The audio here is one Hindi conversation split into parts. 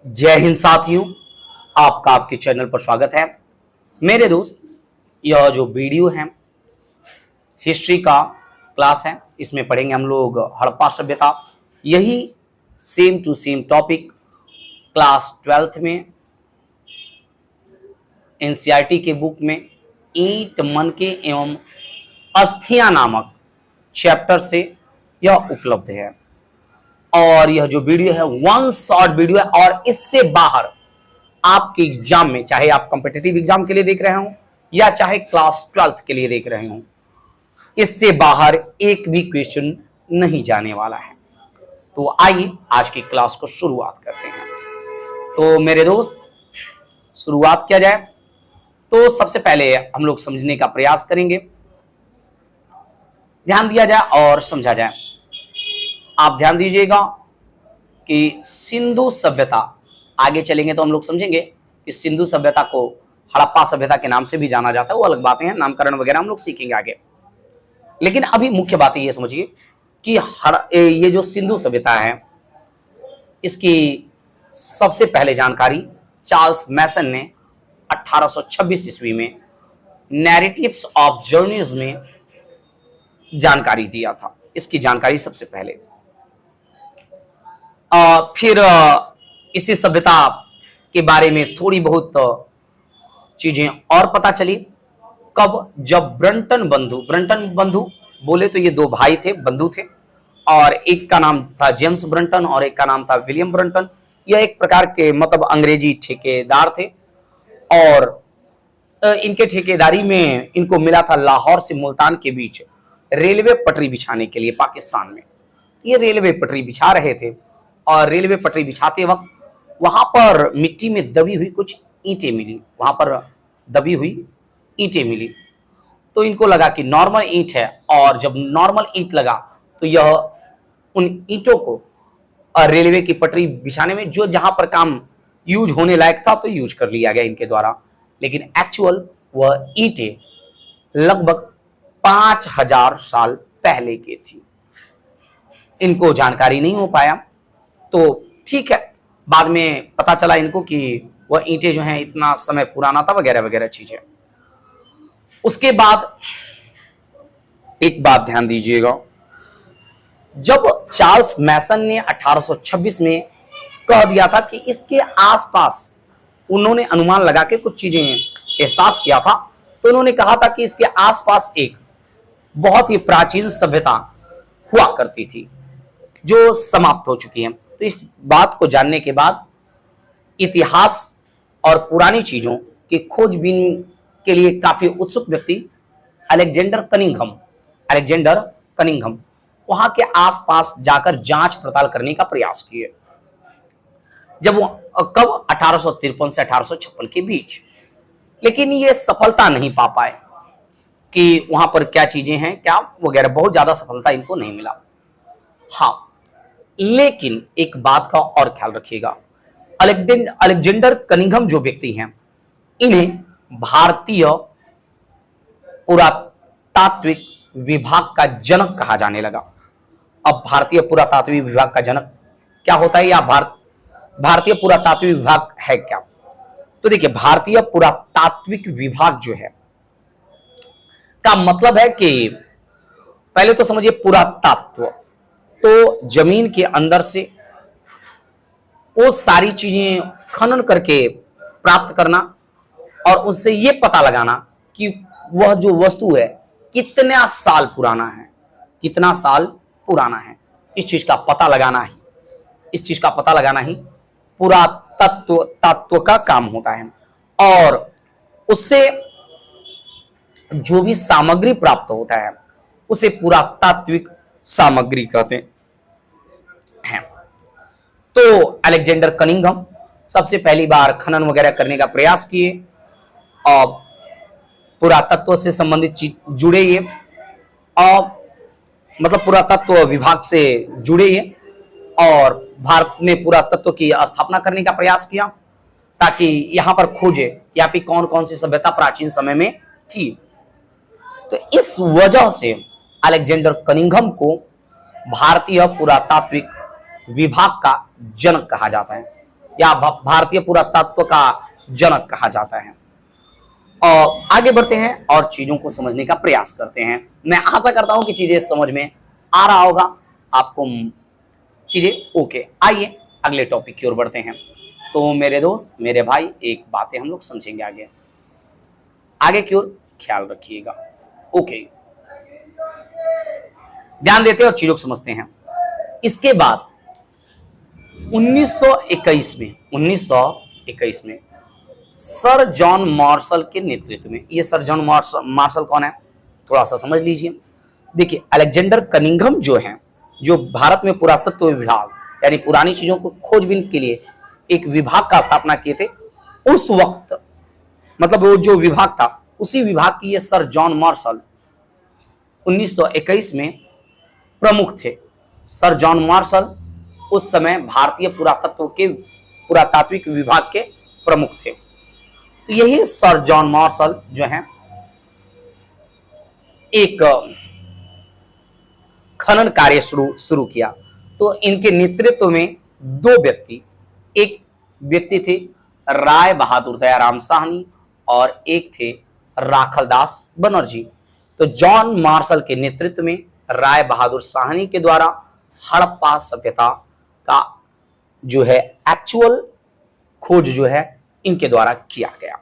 जय हिंद साथियों, आपका आपके चैनल पर स्वागत है। मेरे दोस्त, यह जो वीडियो है हिस्ट्री का क्लास है, इसमें पढ़ेंगे हम लोग हड़प्पा सभ्यता। यही same to same topic class 12th में एनसीईआरटी के बुक में ईंट मनके एवं अस्थियां नामक चैप्टर से यह उपलब्ध है। और यह जो वीडियो है वन शॉट वीडियो है, और इससे बाहर आपके एग्जाम में, चाहे आप कॉम्पिटिटिव एग्जाम के लिए देख रहे हो या चाहे क्लास 12th के लिए देख रहे हो, इससे बाहर एक भी क्वेश्चन नहीं जाने वाला है। तो आइए आज की क्लास को शुरुआत करते हैं। तो मेरे दोस्त, शुरुआत किया जाए तो सबसे पहले हम लोग समझने का प्रयास करेंगे, ध्यान दिया जाए और समझा जाए। आप ध्यान दीजिएगा कि सिंधु सभ्यता, आगे चलेंगे तो हम लोग समझेंगे कि सिंधु सभ्यता को हड़प्पा सभ्यता के नाम से भी जाना जाता है, वो अलग बातें हैं, नामकरण वगैरह हम लोग सीखेंगे आगे। लेकिन अभी मुख्य बात ये समझिए कि ये जो सिंधु सभ्यता है, इसकी सबसे पहले जानकारी चार्ल्स मैसन ने 1826 ईस्वी में नैरेटिव्स ऑफ जर्नीज में जानकारी दिया था। इसकी जानकारी सबसे पहले फिर इसी सभ्यता के बारे में थोड़ी बहुत चीजें और पता चली। कब? जब ब्रंटन बंधु बोले तो ये दो भाई थे, बंधु थे, और एक का नाम था जेम्स ब्रंटन और एक का नाम था विलियम ब्रंटन। यह एक प्रकार के मतलब अंग्रेजी ठेकेदार थे, और इनके ठेकेदारी में इनको मिला था लाहौर से मुल्तान के बीच रेलवे पटरी बिछाने के लिए पाकिस्तान में। ये रेलवे पटरी बिछा रहे थे, और रेलवे पटरी बिछाते वक्त वहां पर मिट्टी में दबी हुई कुछ ईंटें मिली, वहां पर दबी हुई ईंटें मिली। तो इनको लगा कि नॉर्मल ईंट है, और जब नॉर्मल ईंट लगा तो यह उन ईंटों को रेलवे की पटरी बिछाने में जो जहां पर काम यूज होने लायक था तो यूज कर लिया गया इनके द्वारा। लेकिन एक्चुअल वह ईंटें लगभग 5000 साल पहले की थी। इनको जानकारी नहीं हो पाया, तो ठीक है, बाद में पता चला इनको कि वह ईंटें जो हैं इतना समय पुराना था वगैरह वगैरह चीजें। उसके बाद एक बात ध्यान दीजिएगा, जब चार्ल्स मैसन ने 1826 में कह दिया था कि इसके आसपास, उन्होंने अनुमान लगा के कुछ चीजें एहसास किया था, तो उन्होंने कहा था कि इसके आसपास एक बहुत ही प्राचीन सभ्यता हुआ करती थी जो समाप्त हो चुकी है। तो इस बात को जानने के बाद इतिहास और पुरानी चीजों की खोजबीन के लिए काफी उत्सुक व्यक्ति अलेक्जेंडर कनिंघम वहां के आसपास जाकर जांच पड़ताल करने का प्रयास किए। जब वो कब 1853 से 1856 के बीच, लेकिन ये सफलता नहीं पा पाए कि वहां पर क्या चीजें हैं, क्या वगैरह, बहुत ज्यादा सफलता इनको नहीं मिला। हाँ, लेकिन एक बात का और ख्याल रखिएगा, अलेक्जेंडर कनिंघम जो व्यक्ति हैं, इन्हें भारतीय पुरातात्विक विभाग का जनक कहा जाने लगा। अब भारतीय पुरातात्विक विभाग का जनक क्या होता है, या भारतीय पुरातात्विक विभाग है क्या? तो देखिए, भारतीय पुरातात्विक विभाग जो है का मतलब है कि पहले तो समझिए पुरातत्व, तो जमीन के अंदर से वो सारी चीजें खनन करके प्राप्त करना, और उससे ये पता लगाना कि वह जो वस्तु है कितना साल पुराना है, इस चीज का पता लगाना ही पुरातत्व का काम होता है। और उससे जो भी सामग्री प्राप्त होता है उसे पुरातात्विक सामग्री कहते हैं। तो अलेक्जेंडर कनिंघम सबसे पहली बार खनन वगैरह करने का प्रयास किए, और पुरातत्व से संबंधित चीज जुड़े ये, और मतलब पुरातत्व विभाग से जुड़े ये, और भारत में पुरातत्व की स्थापना करने का प्रयास किया, ताकि यहां पर खोजे यहाँ पे कौन कौन सी सभ्यता प्राचीन समय में थी। तो इस वजह से अलेक्जेंडर कनिंघम को भारतीय पुरातात्विक विभाग का जनक कहा जाता है। या भारतीय पुरातत्व का जनक कहा जाता है। और आगे बढ़ते हैं और चीजों को समझने का प्रयास करते हैं। मैं आशा करता हूं कि चीजें समझ में आ रहा होगा आपको, चीजें ओके। आइए अगले टॉपिक की ओर बढ़ते हैं। तो मेरे दोस्त, मेरे भाई, एक बातें हम लोग समझेंगे आगे आगे की ओर, ख्याल रखिएगा। ओके, ध्यान देते हैं और चीजों को समझते हैं। इसके बाद 1921 में सर जॉन मार्शल के नेतृत्व में, ये सर जॉन मार्शल कौन है, थोड़ा सा समझ लीजिए। देखिए, अलेक्जेंडर कनिंघम जो है, जो भारत में पुरातत्व विभाग यानी पुरानी चीजों को खोजबीन के लिए एक विभाग का स्थापना किए थे, उस वक्त मतलब वो जो विभाग था उसी विभाग की ये सर जॉन मार्शल 1921 में प्रमुख थे। सर जॉन मार्शल उस समय भारतीय पुरातात्विक विभाग के प्रमुख थे। तो यही सर जॉन मार्शल जो हैं एक खनन कार्य शुरू किया। तो इनके नेतृत्व में दो व्यक्ति, एक व्यक्ति थे राय बहादुर दयाराम साहनी और एक थे राखलदास बनर्जी। तो जॉन मार्शल के नेतृत्व में राय बहादुर साहनी के द्वारा हड़प्पा सभ्यता का जो है एक्चुअल खोज जो है इनके द्वारा किया गया।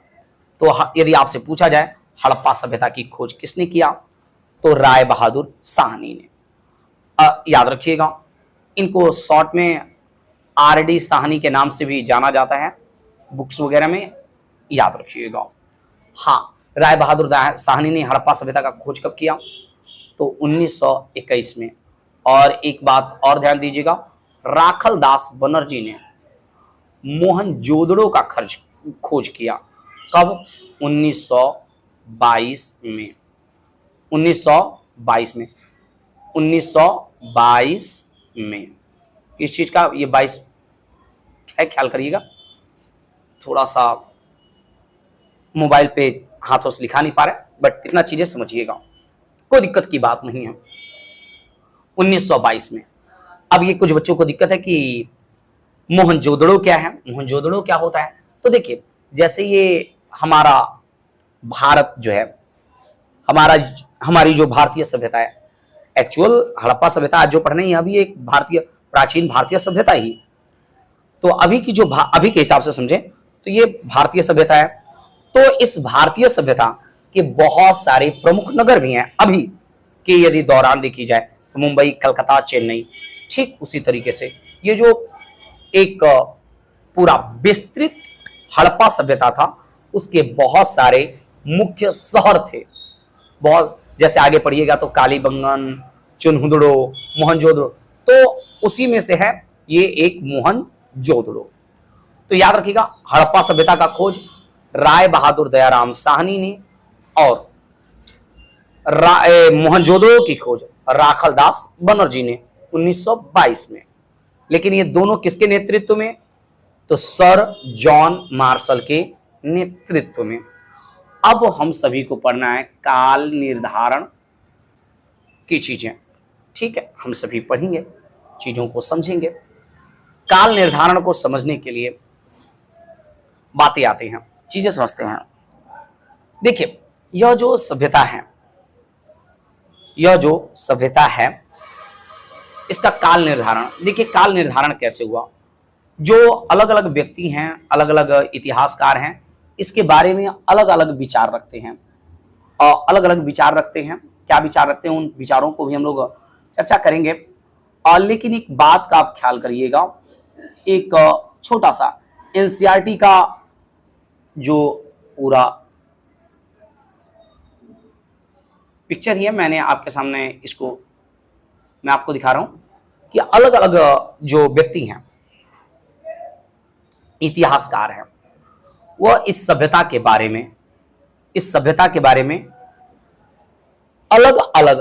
तो यदि आपसे पूछा जाए हड़प्पा सभ्यता की खोज किसने किया, तो राय बहादुर साहनी ने। याद रखिएगा, इनको शॉर्ट में आरडी साहनी के नाम से भी जाना जाता है, बुक्स वगैरह में याद रखिएगा। हाँ, राय बहादुर साहनी ने हड़प्पा सभ्यता का खोज कब किया, तो 1921 में। और एक बात और ध्यान दीजिएगा, राखलदास बनर्जी ने मोहनजोदड़ो का खोज किया। कब, 1922 में। 1922 में 1922 में किस चीज का, ये 22 है, ख्याल करिएगा, थोड़ा सा मोबाइल पे हाथों से लिखा नहीं पा रहे, बट इतना चीजें समझिएगा, कोई दिक्कत की बात नहीं है। 1922 में। अब ये कुछ बच्चों को दिक्कत है कि मोहनजोदड़ो क्या है, मोहनजोदड़ो क्या होता है। तो देखिए, जैसे ये हमारा भारत जो है, हमारी जो भारतीय सभ्यता है, एक्चुअल हड़प्पा सभ्यता आज जो पढ़ने, यह भी एक प्राचीन भारतीय सभ्यता ही। तो अभी की जो अभी के हिसाब से समझे तो ये भारतीय सभ्यता है। तो इस भारतीय सभ्यता के बहुत सारे प्रमुख नगर भी हैं अभी के, यदि दौरान देखी जाए तो मुंबई, कलकत्ता, चेन्नई। ठीक उसी तरीके से ये जो एक पूरा विस्तृत हड़प्पा सभ्यता था, उसके बहुत सारे मुख्य शहर थे। बहुत, जैसे आगे पढ़िएगा तो कालीबंगन, चुनहुदड़ो, मोहनजोदड़ो, तो उसी में से है ये एक मोहनजोदड़ो। तो याद रखिएगा, हड़प्पा सभ्यता का खोज राय बहादुर दयाराम साहनी ने और मोहनजोदड़ो की खोज राखलदास बनर्जी ने 1922 में। लेकिन ये दोनों किसके नेतृत्व में, तो सर जॉन मार्शल के नेतृत्व में। अब हम सभी को पढ़ना है काल निर्धारण की चीजें। ठीक है, हम सभी पढ़ेंगे, चीजों को समझेंगे। काल निर्धारण को समझने के लिए बातें आती हैं, चीजें समझते हैं। देखिए, यह जो सभ्यता है, इसका काल निर्धारण, देखिए काल निर्धारण कैसे हुआ। जो अलग अलग व्यक्ति हैं, अलग अलग इतिहासकार हैं, इसके बारे में अलग अलग विचार रखते हैं और अलग अलग विचार रखते हैं। क्या विचार रखते हैं, उन विचारों को भी हम लोग चर्चा करेंगे। और लेकिन एक बात का आप ख्याल करिएगा, एक छोटा सा एनसीईआरटी का जो पूरा पिक्चर ही है, मैंने आपके सामने इसको मैं आपको दिखा रहा हूं कि अलग अलग जो व्यक्ति हैं, इतिहासकार हैं, वह इस सभ्यता के बारे में अलग अलग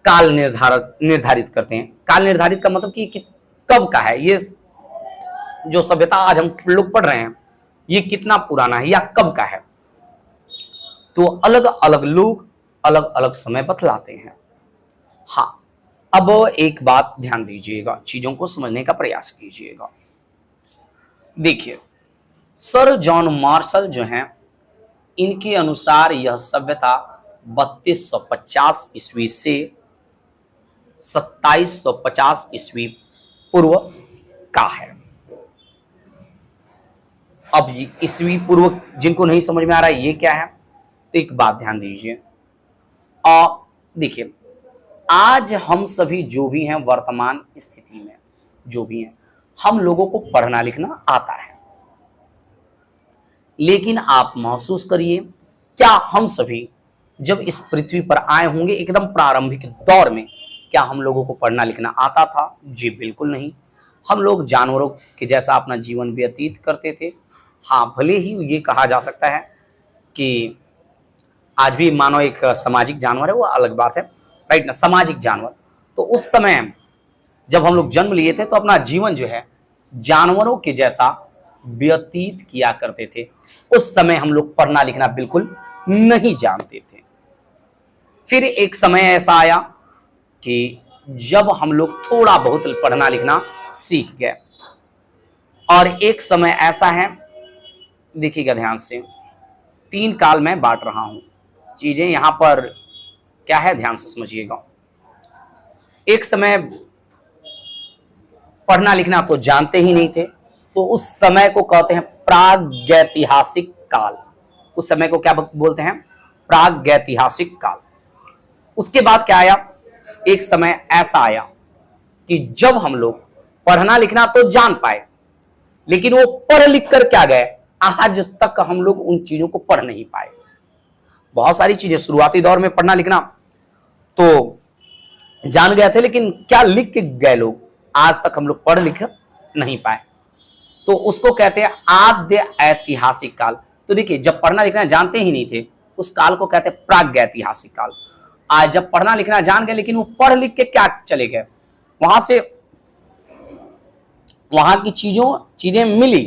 काल निर्धारित करते हैं। काल निर्धारित का मतलब कि कब का है ये जो सभ्यता आज हम लोग पढ़ रहे हैं, ये कितना पुराना है या कब का है। तो अलग अलग लोग अलग अलग समय बतलाते हैं। हाँ, अब एक बात ध्यान दीजिएगा, चीजों को समझने का प्रयास कीजिएगा। देखिए, सर जॉन मार्शल जो हैं, इनके अनुसार यह सभ्यता 3250 ईस्वी से 2750 ईस्वी पूर्व का है। अब ईस्वी पूर्व जिनको नहीं समझ में आ रहा है ये क्या है, तो एक बात ध्यान दीजिए। देखिए, आज हम सभी जो भी हैं वर्तमान स्थिति में जो भी हैं, हम लोगों को पढ़ना लिखना आता है, लेकिन आप महसूस करिए, क्या हम सभी जब इस पृथ्वी पर आए होंगे एकदम प्रारंभिक दौर में, क्या हम लोगों को पढ़ना लिखना आता था? जी बिल्कुल नहीं। हम लोग जानवरों के जैसा अपना जीवन व्यतीत करते थे। हाँ, भले ही ये कहा जा सकता है कि आज भी मानव एक सामाजिक जानवर है, वो अलग बात है, राइट ना, सामाजिक जानवर। तो उस समय जब हम लोग जन्म लिए थे तो अपना जीवन जो है जानवरों के जैसा व्यतीत किया करते थे। उस समय हम लोग पढ़ना लिखना बिल्कुल नहीं जानते थे। फिर एक समय ऐसा आया कि जब हम लोग थोड़ा बहुत पढ़ना लिखना सीख गए, और एक समय ऐसा है, देखिएगा ध्यान से, 3 काल में बांट रहा हूं चीजें, यहां पर क्या है ध्यान से समझिएगा। एक समय पढ़ना लिखना तो जानते ही नहीं थे, तो उस समय को कहते हैं प्रागैतिहासिक काल। उस समय को क्या बोलते हैं? प्रागैतिहासिक काल। उसके बाद क्या आया? एक समय ऐसा आया कि जब हम लोग पढ़ना लिखना तो जान पाए, लेकिन वो पढ़ लिख कर क्या गए, आज तक हम लोग उन चीजों को पढ़ नहीं पाए। बहुत सारी चीजें शुरुआती दौर में पढ़ना लिखना तो जान गए थे, लेकिन क्या लिख के गए लोग, आज तक हम लोग पढ़ लिख नहीं पाए। तो उसको कहते हैं आद्य ऐतिहासिक काल। तो देखिए, जब पढ़ना लिखना जानते ही नहीं थे, उस काल को कहते हैं प्रागैतिहासिक काल। आज जब पढ़ना लिखना जान गए, लेकिन वो पढ़ लिख के क्या चले गए, वहां से वहां की चीजें मिली,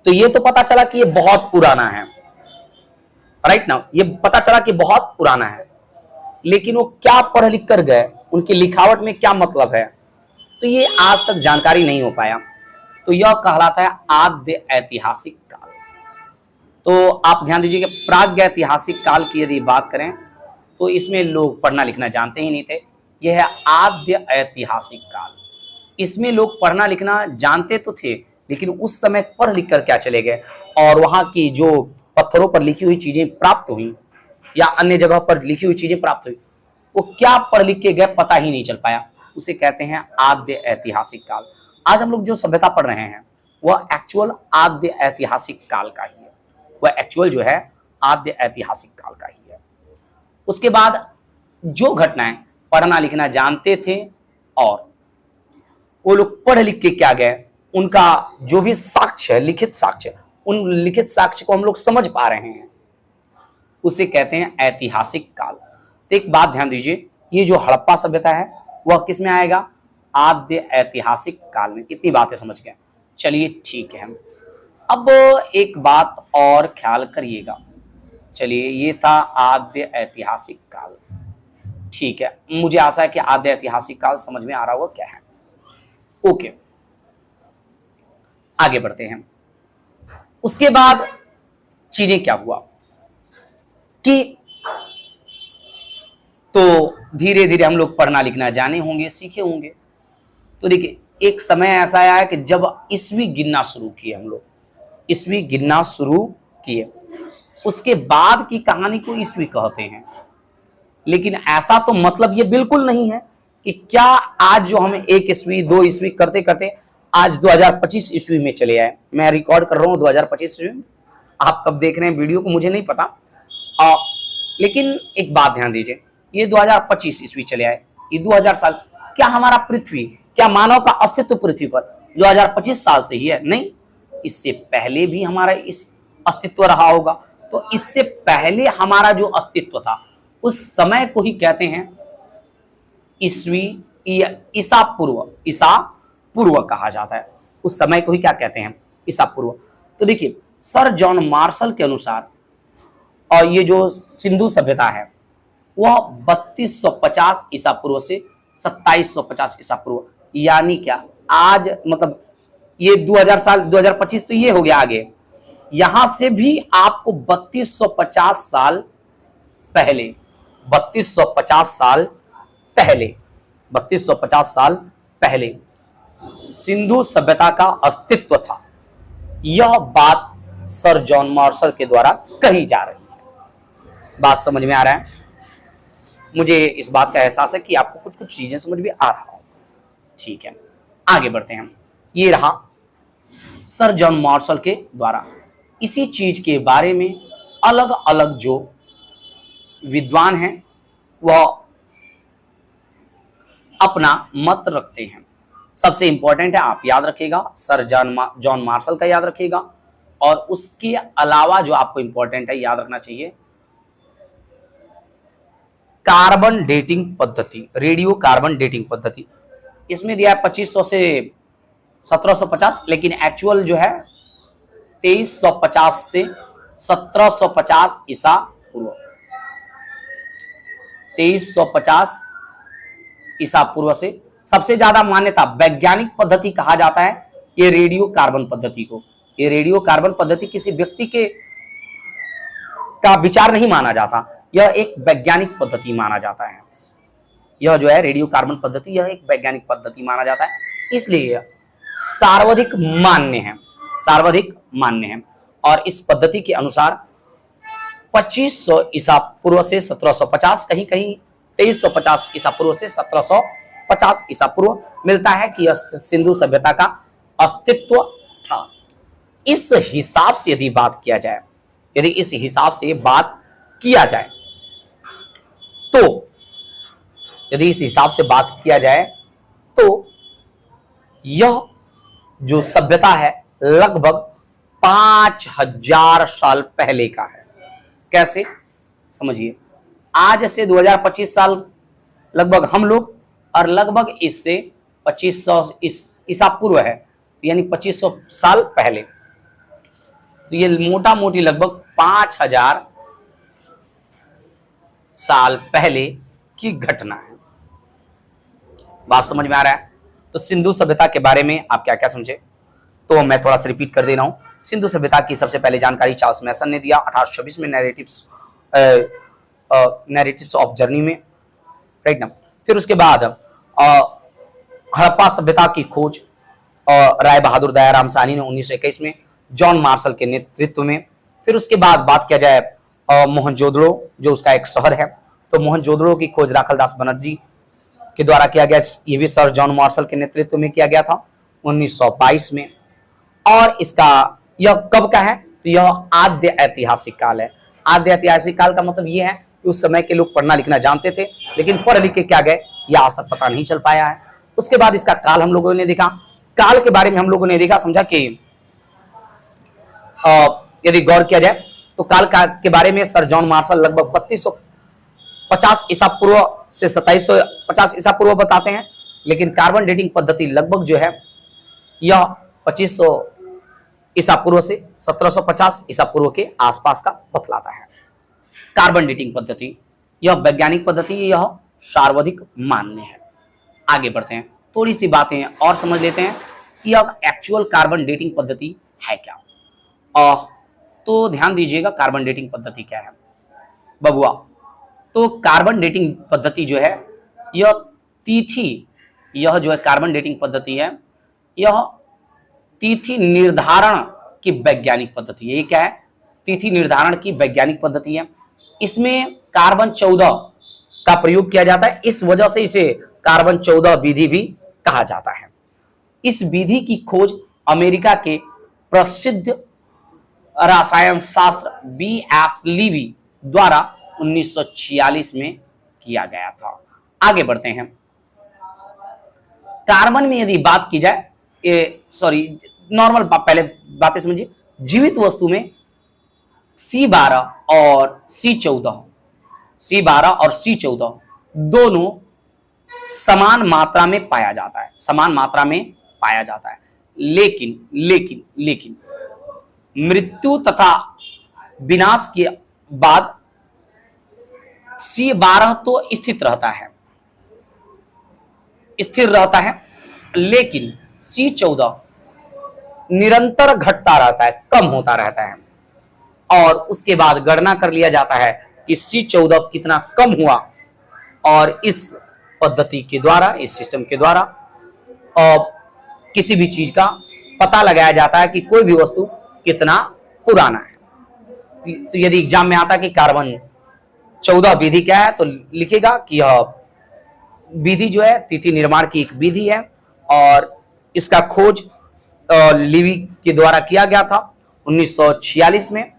तो ये तो पता चला कि ये बहुत पुराना है, राइट ना, ये पता चला कि बहुत पुराना है, लेकिन वो क्या पढ़ लिख कर गए, उनकी लिखावट में क्या मतलब है, तो ये आज तक जानकारी नहीं हो पाया। तो यह कहलाता है आद्य ऐतिहासिक काल। तो आप ध्यान दीजिए कि प्रागैतिहासिक काल की यदि बात करें तो इसमें लोग पढ़ना लिखना जानते ही नहीं थे। यह है आद्य ऐतिहासिक काल। इसमें लोग पढ़ना लिखना जानते तो थे, लेकिन उस समय पढ़ लिख कर क्या चले गए, और वहां की जो पत्थरों पर लिखी हुई चीजें प्राप्त हुई या अन्य जगह पर लिखी हुई चीजें प्राप्त हुई, वो क्या पढ़ लिख के गए पता ही नहीं चल पाया। उसे कहते हैं आद्य ऐतिहासिक काल। आज हम लोग जो सभ्यता पढ़ रहे हैं वह एक्चुअल आद्य ऐतिहासिक काल का ही है, वह एक्चुअल जो है आद्य ऐतिहासिक काल का ही है। उसके बाद जो घटनाएं पढ़ना लिखना जानते थे और वो लोग पढ़ लिख के क्या गए, उनका जो भी साक्ष्य है, लिखित साक्ष्य, उन लिखित साक्ष्य को हम लोग समझ पा रहे हैं, उसे कहते हैं ऐतिहासिक काल। तो एक बात ध्यान दीजिए, ये जो हड़प्पा सभ्यता है वह किस में आएगा? आद्य ऐतिहासिक काल में। इतनी बातें समझ गए, चलिए ठीक है। अब एक बात और ख्याल करिएगा, चलिए ये था आद्य ऐतिहासिक काल, ठीक है, मुझे आशा है कि आद्य ऐतिहासिक काल समझ में आ रहा होगा क्या है। ओके, आगे बढ़ते हैं। उसके बाद चीजें क्या हुआ कि तो धीरे धीरे हम लोग पढ़ना लिखना जाने होंगे, सीखे होंगे। तो देखिए, एक समय ऐसा आया है कि जब ईस्वी गिनना शुरू किए, हम लोग ईस्वी गिनना शुरू किए, उसके बाद की कहानी को ईस्वी कहते हैं। लेकिन ऐसा तो मतलब ये बिल्कुल नहीं है कि क्या आज जो हम 1 ईस्वी 2 ईस्वी करते करते आज 2025 ईस्वी में चले आए। मैं रिकॉर्ड कर रहा हूँ 2025 ईस्वी में, आप कब देख रहे हैं वीडियो को मुझे नहीं पता, लेकिन एक बात ध्यान दीजिए, ये 2025 ईस्वी चले आए, ये 2000 साल। क्या हमारा पृथ्वी, क्या मानव का अस्तित्व पृथ्वी पर 2025 साल से ही है? नहीं, इससे पहले भी हमारा इस अस्तित्व रहा होगा। तो इससे पहले हमारा जो अस्तित्व था उस समय को ही कहते हैं ईस्वी, ईसा पूर्व कहा जाता है। उस समय को ही क्या कहते हैं? ईसा पूर्व। तो देखिए, सर जॉन मार्शल के अनुसार और ये जो सिंधु सभ्यता है वह 3250 ईसा पूर्व से 2750 ईसा पूर्व, यानी क्या आज मतलब ये 2000 साल 2025 तो ये हो गया आगे, यहां से भी आपको 3250 साल पहले 3250 साल पहले 3250 साल पहले सिंधु सभ्यता का अस्तित्व था। यह बात सर जॉन मार्शल के द्वारा कही जा रही है। बात समझ में आ रहा है? मुझे इस बात का एहसास है कि आपको कुछ कुछ चीजें समझ में आ रहा हो। ठीक है, आगे बढ़ते हैं। ये रहा सर जॉन मार्शल के द्वारा इसी चीज के बारे में अलग अलग जो विद्वान हैं वह अपना मत रखते हैं। सबसे इंपॉर्टेंट है, आप याद रखिएगा, सर जॉन मार्शल का याद रखिएगा, और उसके अलावा जो आपको इंपॉर्टेंट है याद रखना चाहिए, कार्बन डेटिंग पद्धति, रेडियो कार्बन डेटिंग पद्धति। इसमें दिया है 2500 से 1750, लेकिन एक्चुअल जो है 2350 से 1750 ईसा पूर्व, 2350 ईसा पूर्व से सबसे ज्यादा मान्यता वैज्ञानिक पद्धति कहा जाता है ये रेडियो कार्बन पद्धति को। ये रेडियो कार्बन पद्धति किसी व्यक्ति के का विचार नहीं माना जाता, यह एक वैज्ञानिक पद्धति माना जाता है। यह जो है रेडियो कार्बन पद्धति, यह एक वैज्ञानिक पद्धति माना जाता है, इसलिए सर्वाधिक मान्य है, सर्वाधिक मान्य है। और इस पद्धति के अनुसार 2500 ईसा पूर्व से 1750, कहीं कहीं 2350 ईसा पूर्व से 1750 ईसा पूर्व मिलता है कि यह सिंधु सभ्यता का अस्तित्व था। इस हिसाब से यदि बात किया जाए, यदि इस हिसाब से बात किया जाए तो, यदि इस हिसाब से बात किया जाए तो यह जो सभ्यता है लगभग 5000 साल पहले का है। कैसे? समझिए, आज से 2025 साल लगभग हम लोग, और लगभग इससे 2500 ईसा पूर्व है, यानी 2500 साल पहले। तो ये मोटा मोटी लगभग 5000 साल पहले की घटना है। बात समझ में आ रहा है? तो सिंधु सभ्यता के बारे में आप क्या क्या समझे, तो मैं थोड़ा सा रिपीट कर दे रहा हूं। सिंधु सभ्यता की सबसे पहले जानकारी चार्ल्स मैसन ने दिया 1826 में नैरेटिव्स ऑफ जर्नी में, राइट ना। फिर उसके बाद हड़प्पा सभ्यता की खोज राय बहादुर दयाराम साहनी ने 1921 में जॉन मार्शल के नेतृत्व में। फिर उसके बाद बात किया जाए मोहनजोदड़ो, जो उसका एक शहर है, तो मोहनजोदड़ो की खोज राखलदास बनर्जी के द्वारा किया गया, ये भी सर जॉन मार्शल के नेतृत्व में किया गया था 1922 में। और इसका यह कब का है, तो यह आद्य ऐतिहासिक काल है। आद्य ऐतिहासिक काल का मतलब यह है कि उस समय के लोग पढ़ना लिखना जानते थे, लेकिन पढ़ लिख के क्या गए यह आज तक पता नहीं चल पाया है। उसके बाद इसका काल हम लोगों ने देखा, काल के बारे में हम लोगों ने देखा समझा कि यदि गौर किया जाए तो काल के बारे में सर जॉन मार्शल लगभग 3250 ईसा पूर्व से 2750 ईसा पूर्व बताते हैं, लेकिन कार्बन डेटिंग पद्धति लगभग जो है यह 2500 ईसा पूर्व से 1750 ईसा पूर्व के आसपास का बतलाता है। कार्बन डेटिंग पद्धति यह वैज्ञानिक पद्धति, यह सर्वाधिक मान्य है। आगे बढ़ते हैं, थोड़ी सी बातें और समझ लेते हैं कि अब एक्चुअल कार्बन डेटिंग पद्धति है क्या। तो ध्यान दीजिएगा कार्बन डेटिंग पद्धति क्या है बबुआ। तो कार्बन डेटिंग पद्धति जो है यह तिथि, यह जो है कार्बन डेटिंग पद्धति है, यह तिथि निर्धारण की वैज्ञानिक पद्धति है। ये क्या है? तिथि निर्धारण की वैज्ञानिक पद्धति है। इसमें कार्बन 14 का प्रयोग किया जाता है, इस वजह से इसे कार्बन 14 विधि भी कहा जाता है। इस विधि की खोज अमेरिका के प्रसिद्ध रसायन शास्त्र B.F. लीवी द्वारा 1946 में किया गया था। आगे बढ़ते हैं, कार्बन में यदि बात की जाए, नॉर्मल पहले बातें समझिए। जीवित वस्तु में C12 और C14 दोनों समान मात्रा में पाया जाता है, समान मात्रा में पाया जाता है। लेकिन मृत्यु तथा विनाश के बाद C12 तो स्थिर रहता है, लेकिन C14 निरंतर घटता रहता है, कम होता रहता है, और उसके बाद गणना कर लिया जाता है कि C14 कितना कम हुआ, और इस पद्धति के द्वारा, इस सिस्टम के द्वारा किसी भी चीज का पता लगाया जाता है कि कोई भी वस्तु कितना पुराना है। तो यदि एग्जाम में आता है कि कार्बन 14 विधि क्या है, तो लिखेगा कि यह विधि जो है तिथि निर्माण की एक विधि है, और इसका खोज लिवी के द्वारा किया गया था 1946 में,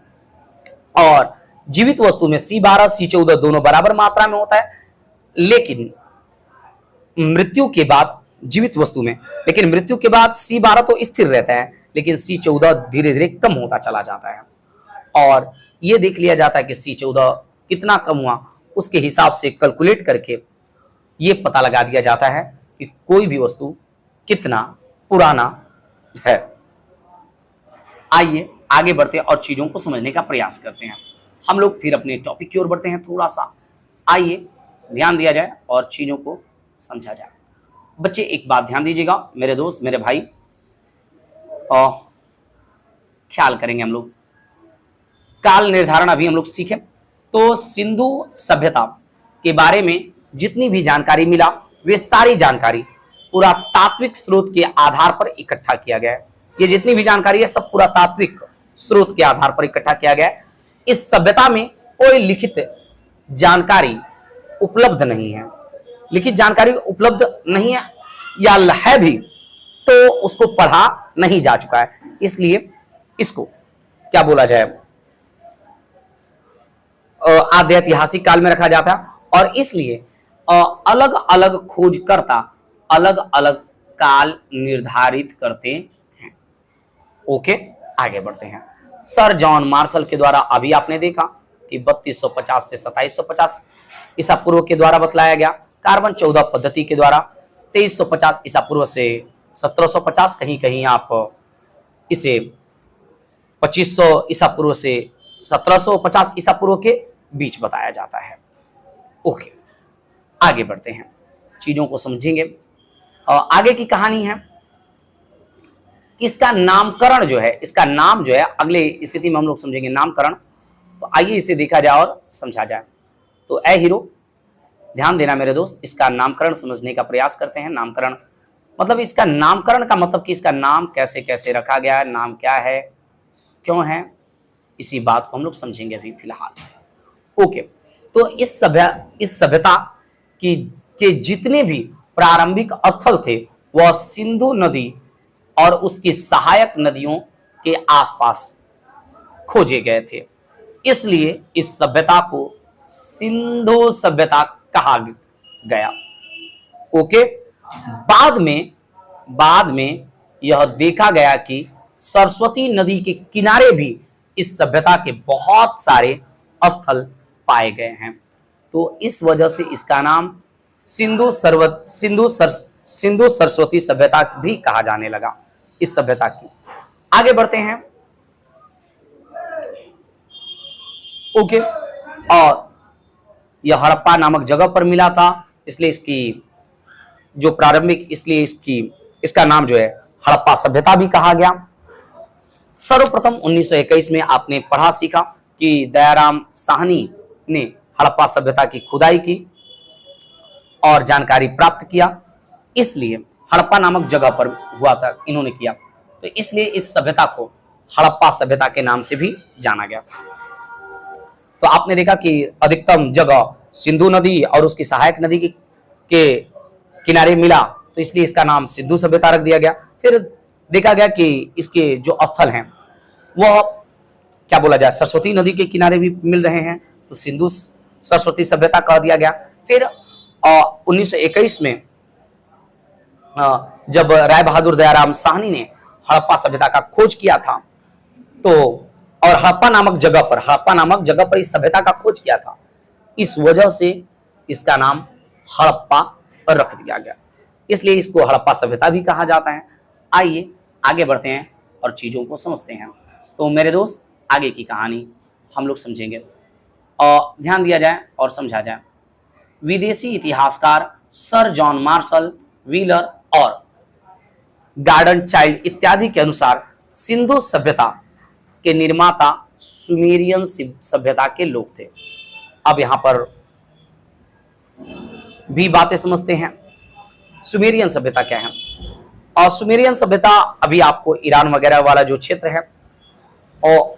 और जीवित वस्तु में C12 C14 दोनों बराबर मात्रा में होता है, लेकिन मृत्यु के बाद जीवित वस्तु में, लेकिन मृत्यु के बाद C12 तो स्थिर रहता है, लेकिन C14 धीरे धीरे कम होता चला जाता है, और यह देख लिया जाता है कि C14 कितना कम हुआ, उसके हिसाब से कैलकुलेट करके यह पता लगा दिया जाता है कि कोई भी वस्तु कितना पुराना है। आइए आगे बढ़ते हैं और चीजों को समझने का प्रयास करते हैं। हम लोग फिर अपने टॉपिक की ओर बढ़ते हैं थोड़ा सा। आइए ध्यान दिया जाए और चीजों को समझा जाए। बच्चे एक बात ध्यान दीजिएगा, मेरे दोस्त, मेरे भाई, और ख्याल करेंगे हम लोग। काल निर्धारण अभी हम लोग सीखे, तो सिंधु सभ्यता के बारे में जितनी भी जानकारी मिला, वे सारी जानकारी पुरातात्विक स्रोत के आधार पर इकट्ठा किया गया है। ये जितनी भी जानकारी है सब पुरातात्विक स्रोत के आधार पर इकट्ठा किया गया है। इस सभ्यता में कोई लिखित जानकारी उपलब्ध नहीं है, लिखित जानकारी उपलब्ध नहीं है, या है भी तो उसको पढ़ा नहीं जा चुका है, इसलिए इसको क्या बोला जाए, आद्य ऐतिहासिक काल में रखा जाता है, और इसलिए अलग अलग खोजकर्ता अलग अलग काल निर्धारित करते हैं। ओके, आगे बढ़ते हैं। सर जॉन मार्शल के द्वारा अभी आपने देखा कि 3250 से 2750 ईसा पूर्व के द्वारा बतलाया गया। कार्बन 14 पद्धति के द्वारा 2350 ईसा पूर्व से 1750, कहीं कहीं आप इसे 2500 ईसा पूर्व से 1750 ईसा पूर्व के बीच बताया जाता है। ओके, आगे बढ़ते हैं, चीजों को समझेंगे। आगे की कहानी है कि इसका नामकरण जो है, इसका नाम जो है, अगले स्थिति में हम लोग समझेंगे नामकरण। तो आइए इसे देखा जाए और समझा जाए। तो ए हीरो, ध्यान देना मेरे दोस्त, इसका नामकरण समझने का प्रयास करते हैं। नामकरण मतलब, इसका नामकरण का मतलब कि इसका नाम कैसे कैसे रखा गया है, नाम क्या है, क्यों है, इसी बात को हम लोग समझेंगे अभी फिलहाल। ओके, तो इस सभ्यता की के जितने भी प्रारंभिक स्थल थे वह सिंधु नदी और उसकी सहायक नदियों के आसपास खोजे गए थे, इसलिए इस सभ्यता को सिंधु सभ्यता कहा गया। ओके, बाद में यह देखा गया कि सरस्वती नदी के किनारे भी इस सभ्यता के बहुत सारे स्थल पाए गए हैं, तो इस वजह से इसका नाम सिंधु सरस्वती सभ्यता भी कहा जाने लगा इस सभ्यता की। आगे बढ़ते हैं। ओके, और यह हड़प्पा नामक जगह पर मिला था, इसलिए इसकी जो प्रारंभिक, इसलिए इसका नाम जो है हड़प्पा सभ्यता भी कहा गया। सर्वप्रथम 1921 में आपने पढ़ा सीखा कि दयाराम साहनी ने हड़प्पा सभ्यता की खुदाई की और जानकारी प्राप्त किया, इसलिए हड़प्पा नामक जगह पर हुआ था, इन्होंने किया, तो इसलिए इस सभ्यता को हड़प्पा सभ्यता के नाम से भी जाना गया। तो आपने देखा कि अधिकतम जगह सिंधु नदी और उसकी सहायक नदी के किनारे मिला, तो इसलिए इसका नाम सिंधु सभ्यता रख दिया गया। फिर देखा गया कि इसके जो स्थल हैं वह क्या बोला जाए, सरस्वती नदी के किनारे भी मिल रहे हैं, तो सिंधु सरस्वती सभ्यता कह दिया गया। फिर 1921 में जब राय बहादुर दयाराम साहनी ने हड़प्पा सभ्यता का खोज किया था, तो और हड़प्पा नामक जगह पर इस सभ्यता का खोज किया था, इस वजह से इसका नाम हड़प्पा रख दिया गया, इसलिए इसको हड़प्पा सभ्यता भी कहा जाता है। आइए आगे बढ़ते हैं और चीजों को समझते हैं। तो मेरे दोस्त, आगे की कहानी हम लोग समझेंगे और ध्यान दिया जाए और समझा जाए। विदेशी इतिहासकार सर जॉन मार्शल, व्हीलर और गार्डन चाइल्ड इत्यादि के अनुसार सिंधु सभ्यता के निर्माता सुमेरियन सभ्यता के लोग थे। अब यहां पर भी बातें समझते हैं। सुमेरियन सभ्यता क्या है? और सुमेरियन सभ्यता अभी आपको ईरान वगैरह वाला जो क्षेत्र है, और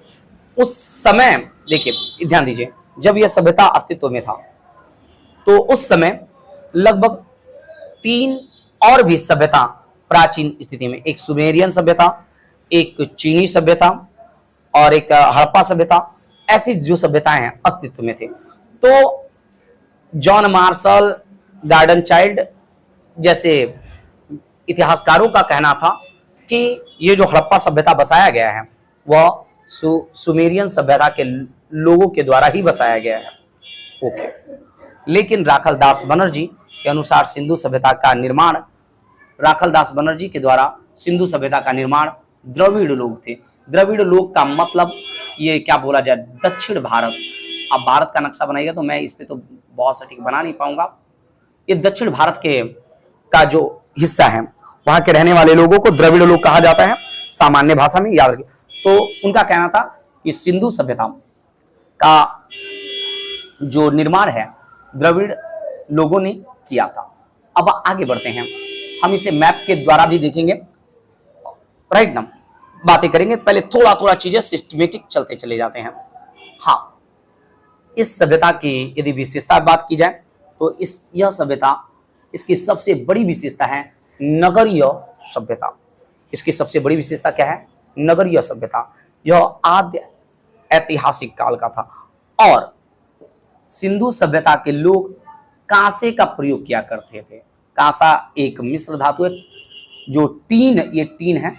उस समय देखिए, ध्यान दीजिए, जब यह सभ्यता अस्तित्व में था तो उस समय लगभग 3 और भी सभ्यता प्राचीन स्थिति में, एक सुमेरियन सभ्यता, एक चीनी सभ्यता और एक हड़प्पा सभ्यता, ऐसी जो सभ्यताएं हैं अस्तित्व में थे। तो जॉन मार्शल, गार्डन चाइल्ड जैसे इतिहासकारों का कहना था कि ये जो हड़प्पा सभ्यता बसाया गया है वह सुमेरियन सभ्यता के लोगों के द्वारा ही बसाया गया है। ओके, लेकिन राखलदास बनर्जी के अनुसार सिंधु सभ्यता का निर्माण, राखलदास बनर्जी के द्वारा सिंधु सभ्यता का निर्माण द्रविड़ लोग थे। द्रविड़ लोग का मतलब ये क्या बोला जाए, दक्षिण भारत। अब भारत का नक्शा बनाइएगा तो मैं इस पे तो बहुत सटीक बना नहीं पाऊंगा। ये दक्षिण भारत के का जो हिस्सा है वहां के रहने वाले लोगों को द्रविड़ लोग कहा जाता है, सामान्य भाषा में, याद रखिए। तो उनका कहना था कि सिंधु सभ्यता का जो निर्माण है द्रविड़ लोगों ने किया था। अब आगे बढ़ते हैं, हम इसे मैप के द्वारा भी देखेंगे, राइट ना, बातें करेंगे। पहले थोड़ा थोड़ा चीजें सिस्टमेटिक चलते चले जाते हैं। हाँ, इस सभ्यता की यदि विशेषता बात की जाए तो यह सभ्यता, इसकी सबसे बड़ी विशेषता है नगरीय सभ्यता। इसकी सबसे बड़ी विशेषता क्या है? नगरीय सभ्यता। यह आद्य ऐतिहासिक काल का था और सिंधु सभ्यता के लोग कांसे का प्रयोग किया करते थे। कांसा एक मिश्र धातु है, जो टीन, ये टीन है,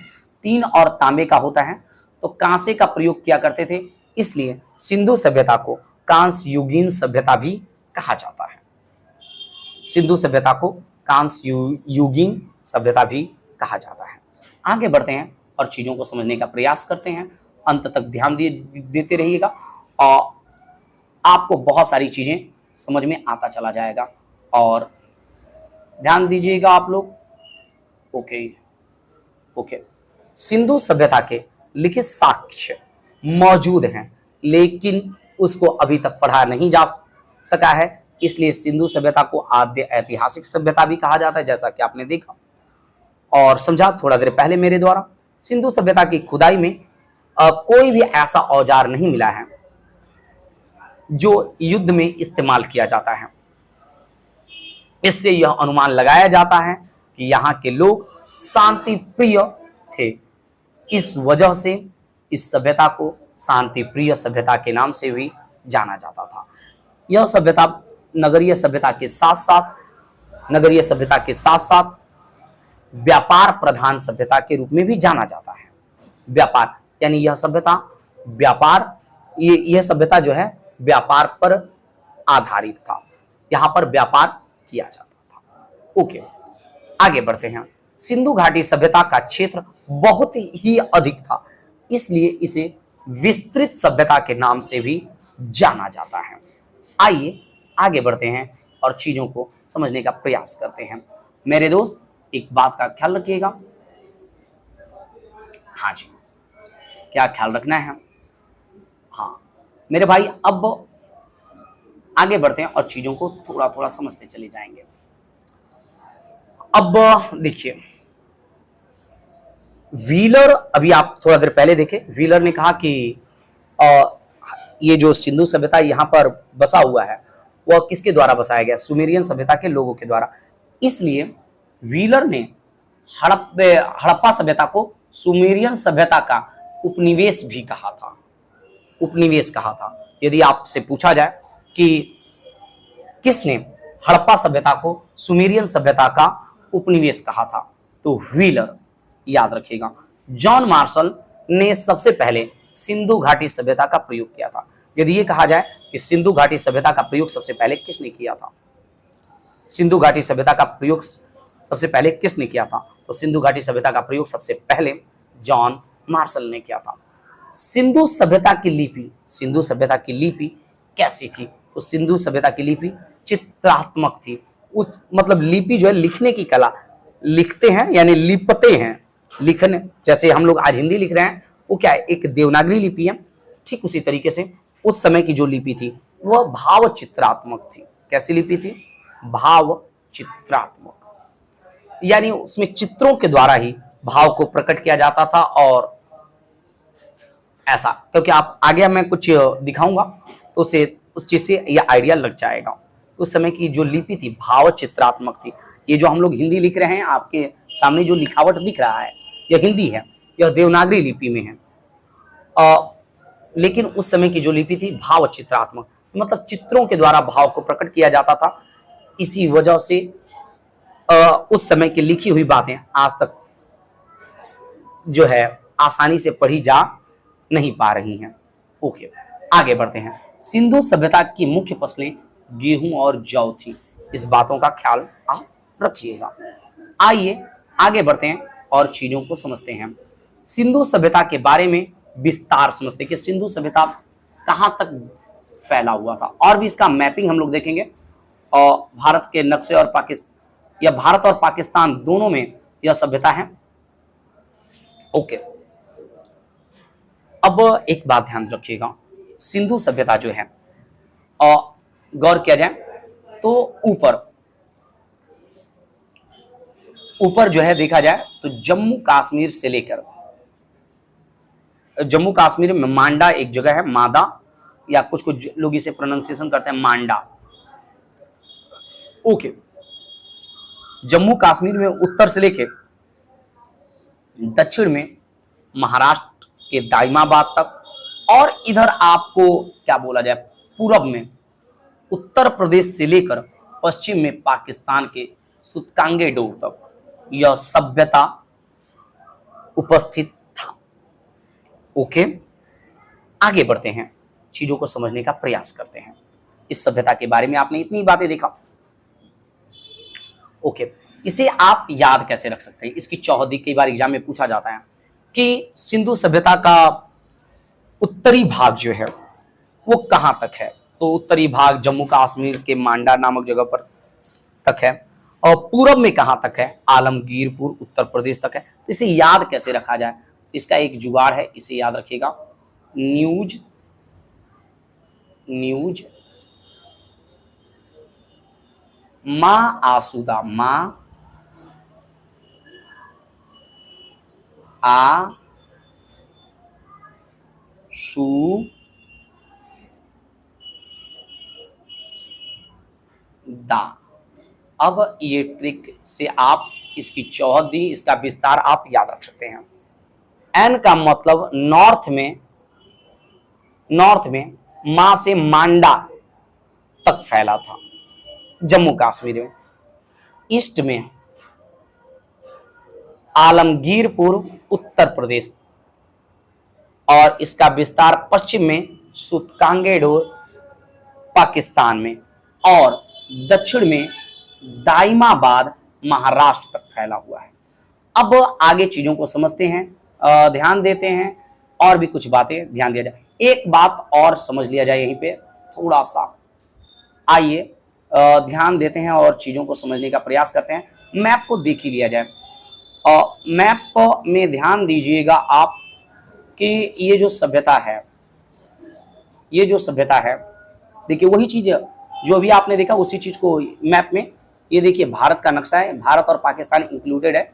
टीन और तांबे का होता है, तो कांसे का प्रयोग किया करते थे। इसलिए सिंधु सभ्यता को कांस्य युगीन सभ्यता भी कहा जाता है। सिंधु सभ्यता को कांस्य युगीन सभ्यता भी कहा जाता है। आगे बढ़ते हैं और चीजों को समझने का प्रयास करते हैं। अंत तक ध्यान देते रहिएगा और आपको बहुत सारी चीजें समझ में आता चला जाएगा। और ध्यान दीजिएगा आप लोग। ओके, सिंधु सभ्यता के लिखित साक्ष्य मौजूद हैं, लेकिन उसको अभी तक पढ़ा नहीं जा सका है। इसलिए सिंधु सभ्यता को आद्य ऐतिहासिक सभ्यता भी कहा जाता है, जैसा कि आपने देखा और समझा थोड़ा देर पहले मेरे द्वारा। सिंधु सभ्यता की खुदाई में कोई भी ऐसा औजार नहीं मिला है जो युद्ध में इस्तेमाल किया जाता है। इससे यह अनुमान लगाया जाता है कि यहाँ के लोग शांति प्रिय थे। इस वजह से इस सभ्यता को शांति प्रिय सभ्यता के नाम से भी जाना जाता था। यह सभ्यता नगरीय सभ्यता के साथ साथ व्यापार प्रधान सभ्यता के रूप में भी जाना जाता है। व्यापार यानी यह सभ्यता यह सभ्यता जो है व्यापार पर आधारित था। यहां पर व्यापार किया जाता था। ओके, आगे बढ़ते हैं। सिंधु घाटी सभ्यता का क्षेत्र बहुत ही अधिक था, इसलिए इसे विस्तृत सभ्यता के नाम से भी जाना जाता है। आइए आगे बढ़ते हैं और चीजों को समझने का प्रयास करते हैं। मेरे दोस्त, एक बात का ख्याल रखिएगा। हाँ जी, क्या ख्याल रखना है? हाँ मेरे भाई, अब आगे बढ़ते हैं और चीजों को थोड़ा थोड़ा समझते चले जाएंगे। अब देखिए, व्हीलर, अभी आप थोड़ा देर पहले देखे, व्हीलर ने कहा कि ये जो सिंधु सभ्यता यहाँ पर बसा हुआ है वह किसके द्वारा बसाया गया? सुमेरियन सभ्यता के लोगों के द्वारा। इसलिए व्हीलर ने हड़प्पा सभ्यता को सुमेरियन सभ्यता का उपनिवेश भी कहा था। उपनिवेश कहा था। यदि आपसे पूछा जाए कि किसने हड़प्पा सभ्यता को सुमेरियन सभ्यता का उपनिवेश कहा था, तो व्हीलर, याद रखिएगा। जॉन मार्शल ने सबसे पहले सिंधु घाटी सभ्यता का प्रयोग किया था। यदि ये कहा जाए कि सिंधु घाटी सभ्यता का प्रयोग सबसे पहले किसने किया था, सिंधु घाटी सभ्यता का प्रयोग सबसे पहले किसने किया था, तो सिंधु घाटी सभ्यता का प्रयोग सबसे पहले जॉन मार्शल ने किया था। सिंधु सभ्यता की लिपि कैसी थी? तो सिंधु सभ्यता की लिपि चित्रात्मक थी। उस मतलब लिपि जो है लिखने की कला, लिखते हैं यानी लिपते हैं, लिखन, जैसे हम लोग आज हिंदी लिख रहे हैं, वो क्या है, एक देवनागरी लिपि है। ठीक उसी तरीके से उस समय की जो लिपि थी वह भाव चित्रात्मक थी। कैसी लिपि थी? भाव चित्रात्मक, यानी उसमें चित्रों के द्वारा ही भाव को प्रकट किया जाता था। और ऐसा, क्योंकि आप आगे मैं कुछ दिखाऊंगा तो उसे उस चीज से यह आइडिया लग जाएगा। उस समय की जो लिपि थी भाव चित्रात्मक थी। ये जो हम लोग हिंदी लिख रहे हैं, आपके सामने जो लिखावट दिख रहा है यह हिंदी है, यह देवनागरी लिपि में है। लेकिन उस समय की जो लिपि थी भाव चित्रात्मक, मतलब चित्रों के द्वारा भाव को प्रकट किया जाता था। इसी वजह से उस समय की लिखी हुई बातें आज तक जो है आसानी से पढ़ी जा नहीं पा रही हैं। ओके, आगे बढ़ते हैं। सिंधु सभ्यता की मुख्य फसलें गेहूं और जौ थी। इस बातों का ख्याल आप रखिएगा। आइए आगे बढ़ते हैं और चीजों को समझते हैं। सिंधु सभ्यता के बारे में विस्तार समझते हैं कि सिंधु सभ्यता कहां तक फैला हुआ था, और भी इसका मैपिंग हम लोग देखेंगे। और भारत के नक्शे और पाकिस्तान, या भारत और पाकिस्तान दोनों में यह सभ्यता है। ओके, अब एक बात ध्यान रखिएगा, सिंधु सभ्यता जो है, और गौर किया जाए तो ऊपर जो है देखा जाए तो जम्मू कश्मीर से लेकर, जम्मू कश्मीर में मांडा एक जगह है, मादा, या कुछ कुछ लोग इसे प्रोनाउंसिएशन करते हैं मांडा। ओके, जम्मू कश्मीर में उत्तर से लेकर दक्षिण में महाराष्ट्र के दाइमाबाद तक, और इधर आपको क्या बोला जाए, पूरब में उत्तर प्रदेश से लेकर पश्चिम में पाकिस्तान के सुतकांगे डोर तक यह सभ्यता उपस्थित था। ओके, आगे बढ़ते हैं, चीजों को समझने का प्रयास करते हैं। इस सभ्यता के बारे में आपने इतनी बातें देखा। ओके, इसे आप याद कैसे रख सकते हैं? इसकी चौहदी कई बार एग्जाम में पूछा जाता है कि सिंधु सभ्यता का उत्तरी भाग जो है वो कहां तक है। तो उत्तरी भाग जम्मू कश्मीर के मांडा नामक जगह पर तक है, और पूरब में कहां तक है, आलमगीरपुर उत्तर प्रदेश तक है। तो इसे याद कैसे रखा जाए? इसका एक जुगाड़ है, इसे याद रखिएगा, न्यूज मां आसुदा, मां आ सु दा। अब ये ट्रिक से आप इसकी चौहदी, इसका विस्तार आप याद रख सकते हैं। एन का मतलब नॉर्थ में मां से मांडा तक फैला था जम्मू कश्मीर में। ईस्ट में आलमगीरपुर उत्तर प्रदेश, और इसका विस्तार पश्चिम में सुतकांगे डोर पाकिस्तान में, और दक्षिण में दाइमाबाद महाराष्ट्र तक फैला हुआ है। अब आगे चीजों को समझते हैं, ध्यान देते हैं, और भी कुछ बातें ध्यान दिया जाए। एक बात और समझ लिया जाए यहीं पे थोड़ा सा। आइए ध्यान देते हैं और चीजों को समझने का प्रयास करते हैं। मैप को देख ही लिया जाए। मैप में ध्यान दीजिएगा आप कि ये जो सभ्यता है, देखिए वही चीज जो अभी आपने देखा उसी चीज को मैप में, ये देखिए भारत का नक्शा है, भारत और पाकिस्तान इंक्लूडेड है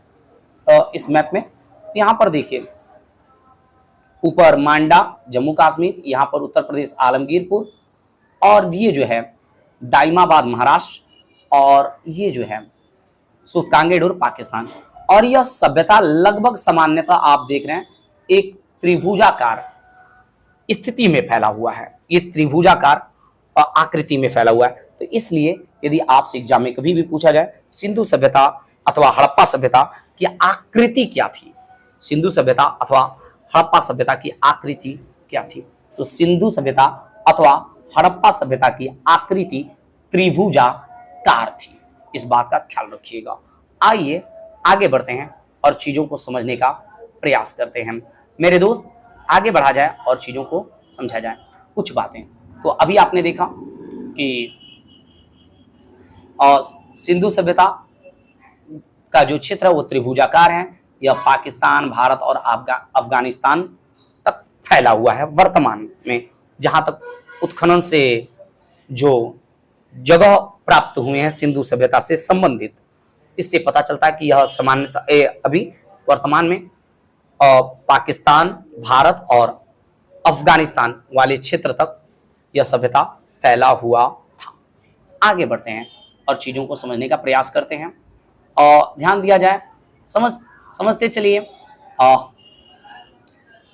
इस मैप में। तो यहाँ पर देखिए ऊपर मांडा जम्मू कश्मीर, यहाँ पर उत्तर प्रदेश आलमगीरपुर, और ये जो है दाइमाबाद महाराष्ट्र, और ये जो है सुतकांगे डोर पाकिस्तान। और यह सभ्यता लगभग सामान्यतः आप देख रहे हैं एक त्रिभुजाकार स्थिति में फैला हुआ है, ये त्रिभुजाकार आकृति में फैला हुआ है। तो इसलिए यदि आपसे एग्जाम में कभी भी पूछा जाए सिंधु सभ्यता अथवा हड़प्पा सभ्यता की आकृति क्या थी, सिंधु सभ्यता अथवा हड़प्पा सभ्यता की आकृति क्या थी, तो सिंधु सभ्यता अथवा हड़प्पा सभ्यता की आकृति त्रिभुजाकार थी। इस बात का ख्याल रखिएगा। आइए आगे बढ़ते हैं और चीजों को समझने का प्रयास करते हैं। मेरे दोस्त, आगे बढ़ा जाए और चीजों को समझा जाए कुछ बातें। तो अभी आपने देखा कि सिंधु सभ्यता का जो क्षेत्र है वो त्रिभुजाकार है, यह पाकिस्तान, भारत और अफगानिस्तान तक फैला हुआ है वर्तमान में। जहां तक उत्खनन से जो जगह प्राप्त हुए हैं सिंधु सभ्यता से संबंधित, इससे पता चलता है कि यह सामान्यतः अभी वर्तमान में पाकिस्तान, भारत और अफगानिस्तान वाले क्षेत्र तक यह सभ्यता फैला हुआ था। आगे बढ़ते हैं और चीजों को समझने का प्रयास करते हैं और ध्यान दिया जाए, समझते चलिए।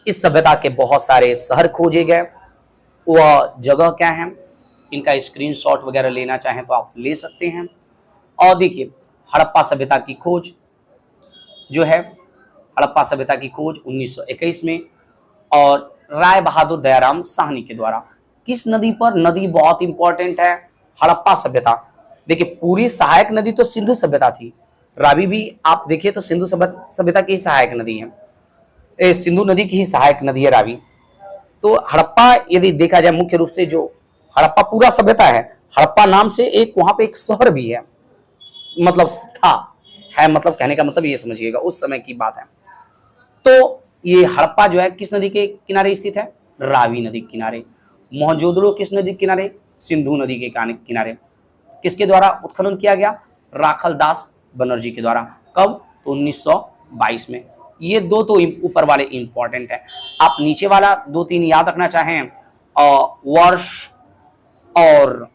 इस सभ्यता के बहुत सारे शहर खोजे गए, वह जगह क्या है, इनका स्क्रीनशॉट वगैरह लेना चाहें तो आप ले सकते हैं। और देखिए, हड़प्पा सभ्यता की खोज जो है, हड़प्पा सभ्यता की खोज 1921 में और राय बहादुर दयाराम साहनी के द्वारा। किस नदी पर? नदी बहुत इंपॉर्टेंट है। हड़प्पा सभ्यता, देखिए पूरी सहायक नदी तो सिंधु सभ्यता थी, रावी भी आप देखिए तो सिंधु सभ्यता की सहायक नदी है, सिंधु नदी की ही सहायक नदी है रावी। तो हड़प्पा यदि देखा जाए, मुख्य रूप से जो हड़प्पा पूरा सभ्यता है, हड़प्पा नाम से एक वहां पे एक शहर भी है, मतलब था, है मतलब कहने का मतलब ये समझिएगा उस समय की बात है। तो ये हड़प्पा जो है किस नदी के किनारे स्थित है? रावी नदी के किनारे। मोहनजोदड़ो किस नदी के किनारे? सिंधु नदी के किनारे। किसके द्वारा उत्खनन किया गया? राखल दास बनर्जी के द्वारा। कब? तो 1922 में। ये दो तो ऊपर वाले इंपॉर्टेंट है। आप नीचे वाला 2-3 याद रखना चाहें, वर्ष और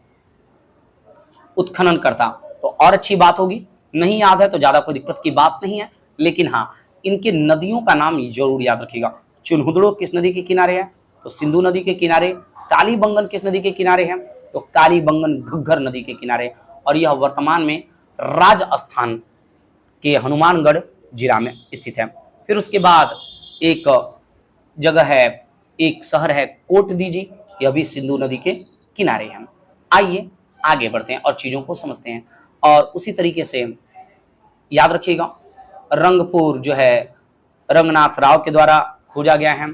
उत्खनन करता तो और अच्छी बात होगी। नहीं याद है तो ज्यादा कोई दिक्कत की बात नहीं है, लेकिन हाँ, इनके नदियों का नाम जरूर याद रखिएगा। चुनहुदड़ो किस नदी के किनारे है? तो सिंधु नदी के किनारे। कालीबंगन किस नदी के किनारे है? तो कालीबंगन घग्गर नदी के किनारे। और यह वर्तमान में राजस्थान के हनुमानगढ़ जिला में स्थित है। फिर उसके बाद एक जगह है, एक शहर है कोटदीजी, यह भी सिंधु नदी के किनारे है। आइए आगे बढ़ते हैं और चीजों को समझते हैं। और उसी तरीके से याद रखिएगा, रंगपुर जो है रंगनाथ राव के द्वारा खोजा गया है,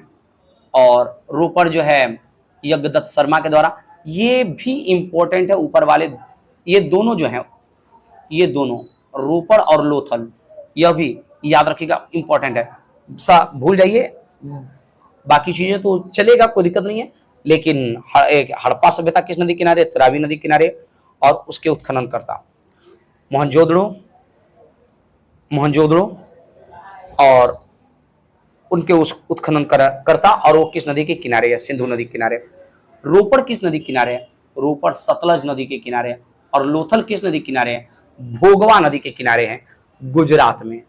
और रोपड़ जो है यज्ञदत्त शर्मा के द्वारा। ये भी इंपॉर्टेंट है, ऊपर वाले ये दोनों जो हैं, ये दोनों रोपड़ और लोथल, यह भी याद रखिएगा, इंपॉर्टेंट है। भूल जाइए बाकी चीजें तो चलेगा, कोई दिक्कत नहीं है, लेकिन एक हड़प्पा सभ्यता किस नदी किनारे? रावी नदी किनारे। और उसके उत्खनन करता मोहनजोदड़ो और उनके उस उत्खनन करता, और वो किस नदी के किनारे है? सिंधु नदी के किनारे। रोपड़ किस नदी के किनारे है? रोपड़ सतलज नदी के किनारे है। और लोथल किस नदी के किनारे है? भोगवा नदी के किनारे है, गुजरात में।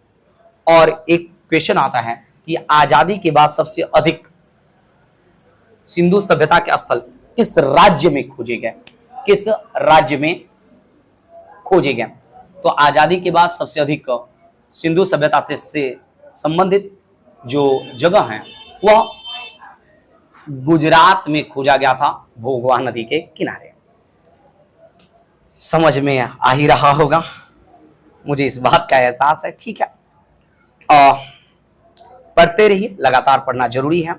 और एक क्वेश्चन आता है कि आजादी के बाद सबसे अधिक सिंधु सभ्यता के स्थल किस राज्य में खोजे गए? किस राज्य में खोजे गए? तो आजादी के बाद सबसे अधिक सिंधु सभ्यता से संबंधित जो जगह है वह गुजरात में खोजा गया था, भोगवा नदी के किनारे। समझ में आ ही रहा होगा, मुझे इस बात का एहसास है। ठीक है, पढ़ते रहिए, लगातार पढ़ना जरूरी है।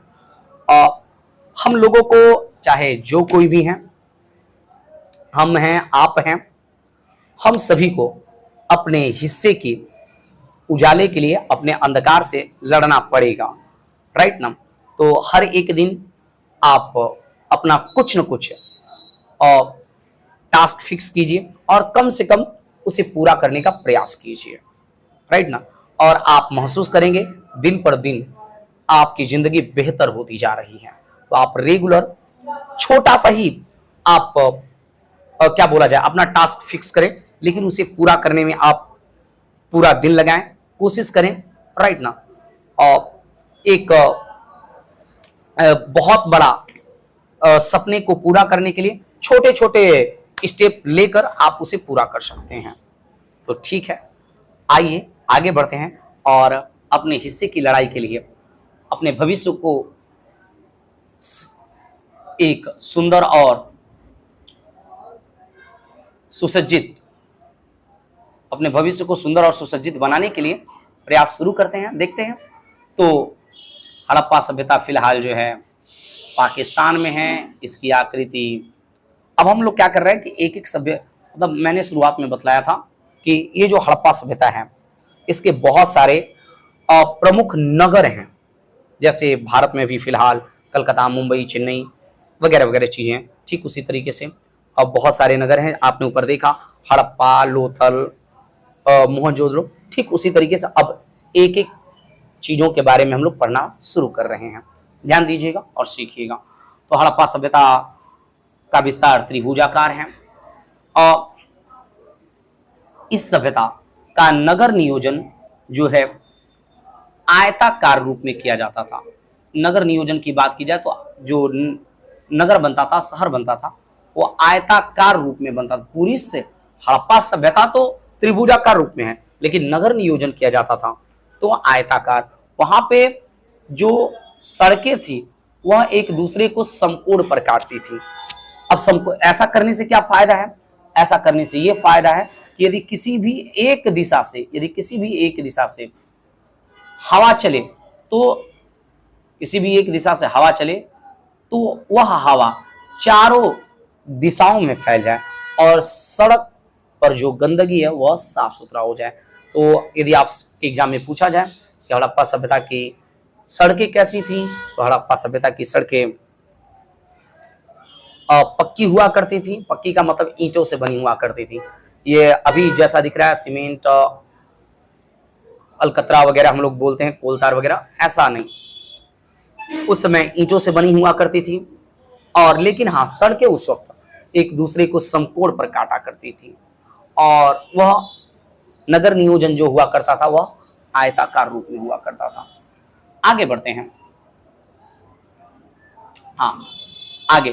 हम लोगों को चाहे जो कोई भी हैं, हम हैं, आप हैं, हम सभी को अपने हिस्से की उजाले के लिए अपने अंधकार से लड़ना पड़ेगा, राइट ना? तो हर एक दिन आप अपना कुछ न कुछ टास्क फिक्स कीजिए और कम से कम उसे पूरा करने का प्रयास कीजिए, राइट ना? और आप महसूस करेंगे दिन पर दिन आपकी जिंदगी बेहतर होती जा रही है। तो आप रेगुलर छोटा सा ही आप क्या बोला जाए, अपना टास्क फिक्स करें, लेकिन उसे पूरा करने में आप पूरा दिन लगाएं, कोशिश करें, राइट ना? और एक बहुत बड़ा सपने को पूरा करने के लिए छोटे छोटे स्टेप लेकर आप उसे पूरा कर सकते हैं। तो ठीक है, आइए आगे बढ़ते हैं और अपने हिस्से की लड़ाई के लिए अपने भविष्य को एक सुंदर और सुसज्जित, अपने भविष्य को सुंदर और सुसज्जित बनाने के लिए प्रयास शुरू करते हैं। देखते हैं, तो हड़प्पा सभ्यता फिलहाल जो है पाकिस्तान में है, इसकी आकृति। अब हम लोग क्या कर रहे हैं कि एक एक सभ्य, मतलब मैंने शुरुआत में बतलाया था कि ये जो हड़प्पा सभ्यता है इसके बहुत सारे प्रमुख नगर हैं, जैसे भारत में भी फिलहाल कलकत्ता, मुंबई, चेन्नई वगैरह वगैरह चीजें, ठीक उसी तरीके से अब बहुत सारे नगर हैं। आपने ऊपर देखा हड़प्पा, लोथल, मोहनजोदड़ो, ठीक उसी तरीके से अब एक एक चीजों के बारे में हम लोग पढ़ना शुरू कर रहे हैं। ध्यान दीजिएगा और सीखिएगा। तो हड़प्पा सभ्यता का विस्तार त्रिभुजाकार है और इस सभ्यता का नगर नियोजन जो है आयताकार रूप में किया जाता था। नगर नियोजन की बात की जाए तो जो नगर बनता था, शहर बनता था, वो आयताकार रूप में बनता था। पूरी से हड़प्पा सभ्यता तो त्रिभुजाकार रूप में है, लेकिन नगर नियोजन किया जाता था तो आयताकार। वहां पे जो सड़कें थी वह एक दूसरे को समकोण पर काटती थी। अब ऐसा करने से क्या फायदा है? ऐसा करने से यह फायदा है कि यदि किसी भी एक दिशा से हवा चले तो वह हवा चारों दिशाओं में फैल जाए और सड़क पर जो गंदगी है वह साफ सुथरा हो जाए। तो यदि आप एग्जाम में पूछा जाए कि हड़प्पा सभ्यता की सड़कें कैसी थी, तो हड़प्पा सभ्यता की सड़कें पक्की हुआ करती थी। पक्की का मतलब ईंटों से बनी हुआ करती थी। ये अभी जैसा दिख रहा है सीमेंट, अलकतरा वगैरह हम लोग बोलते हैं, कोलतार वगैरह, ऐसा नहीं। उस समय ईंटों से बनी हुआ करती थी और लेकिन हाँ, सड़कें उस वक्त एक दूसरे को समकोण पर काटा करती थी और वह नगर नियोजन जो हुआ करता था वह आयताकार रूप में हुआ करता था। आगे बढ़ते हैं। हाँ, आगे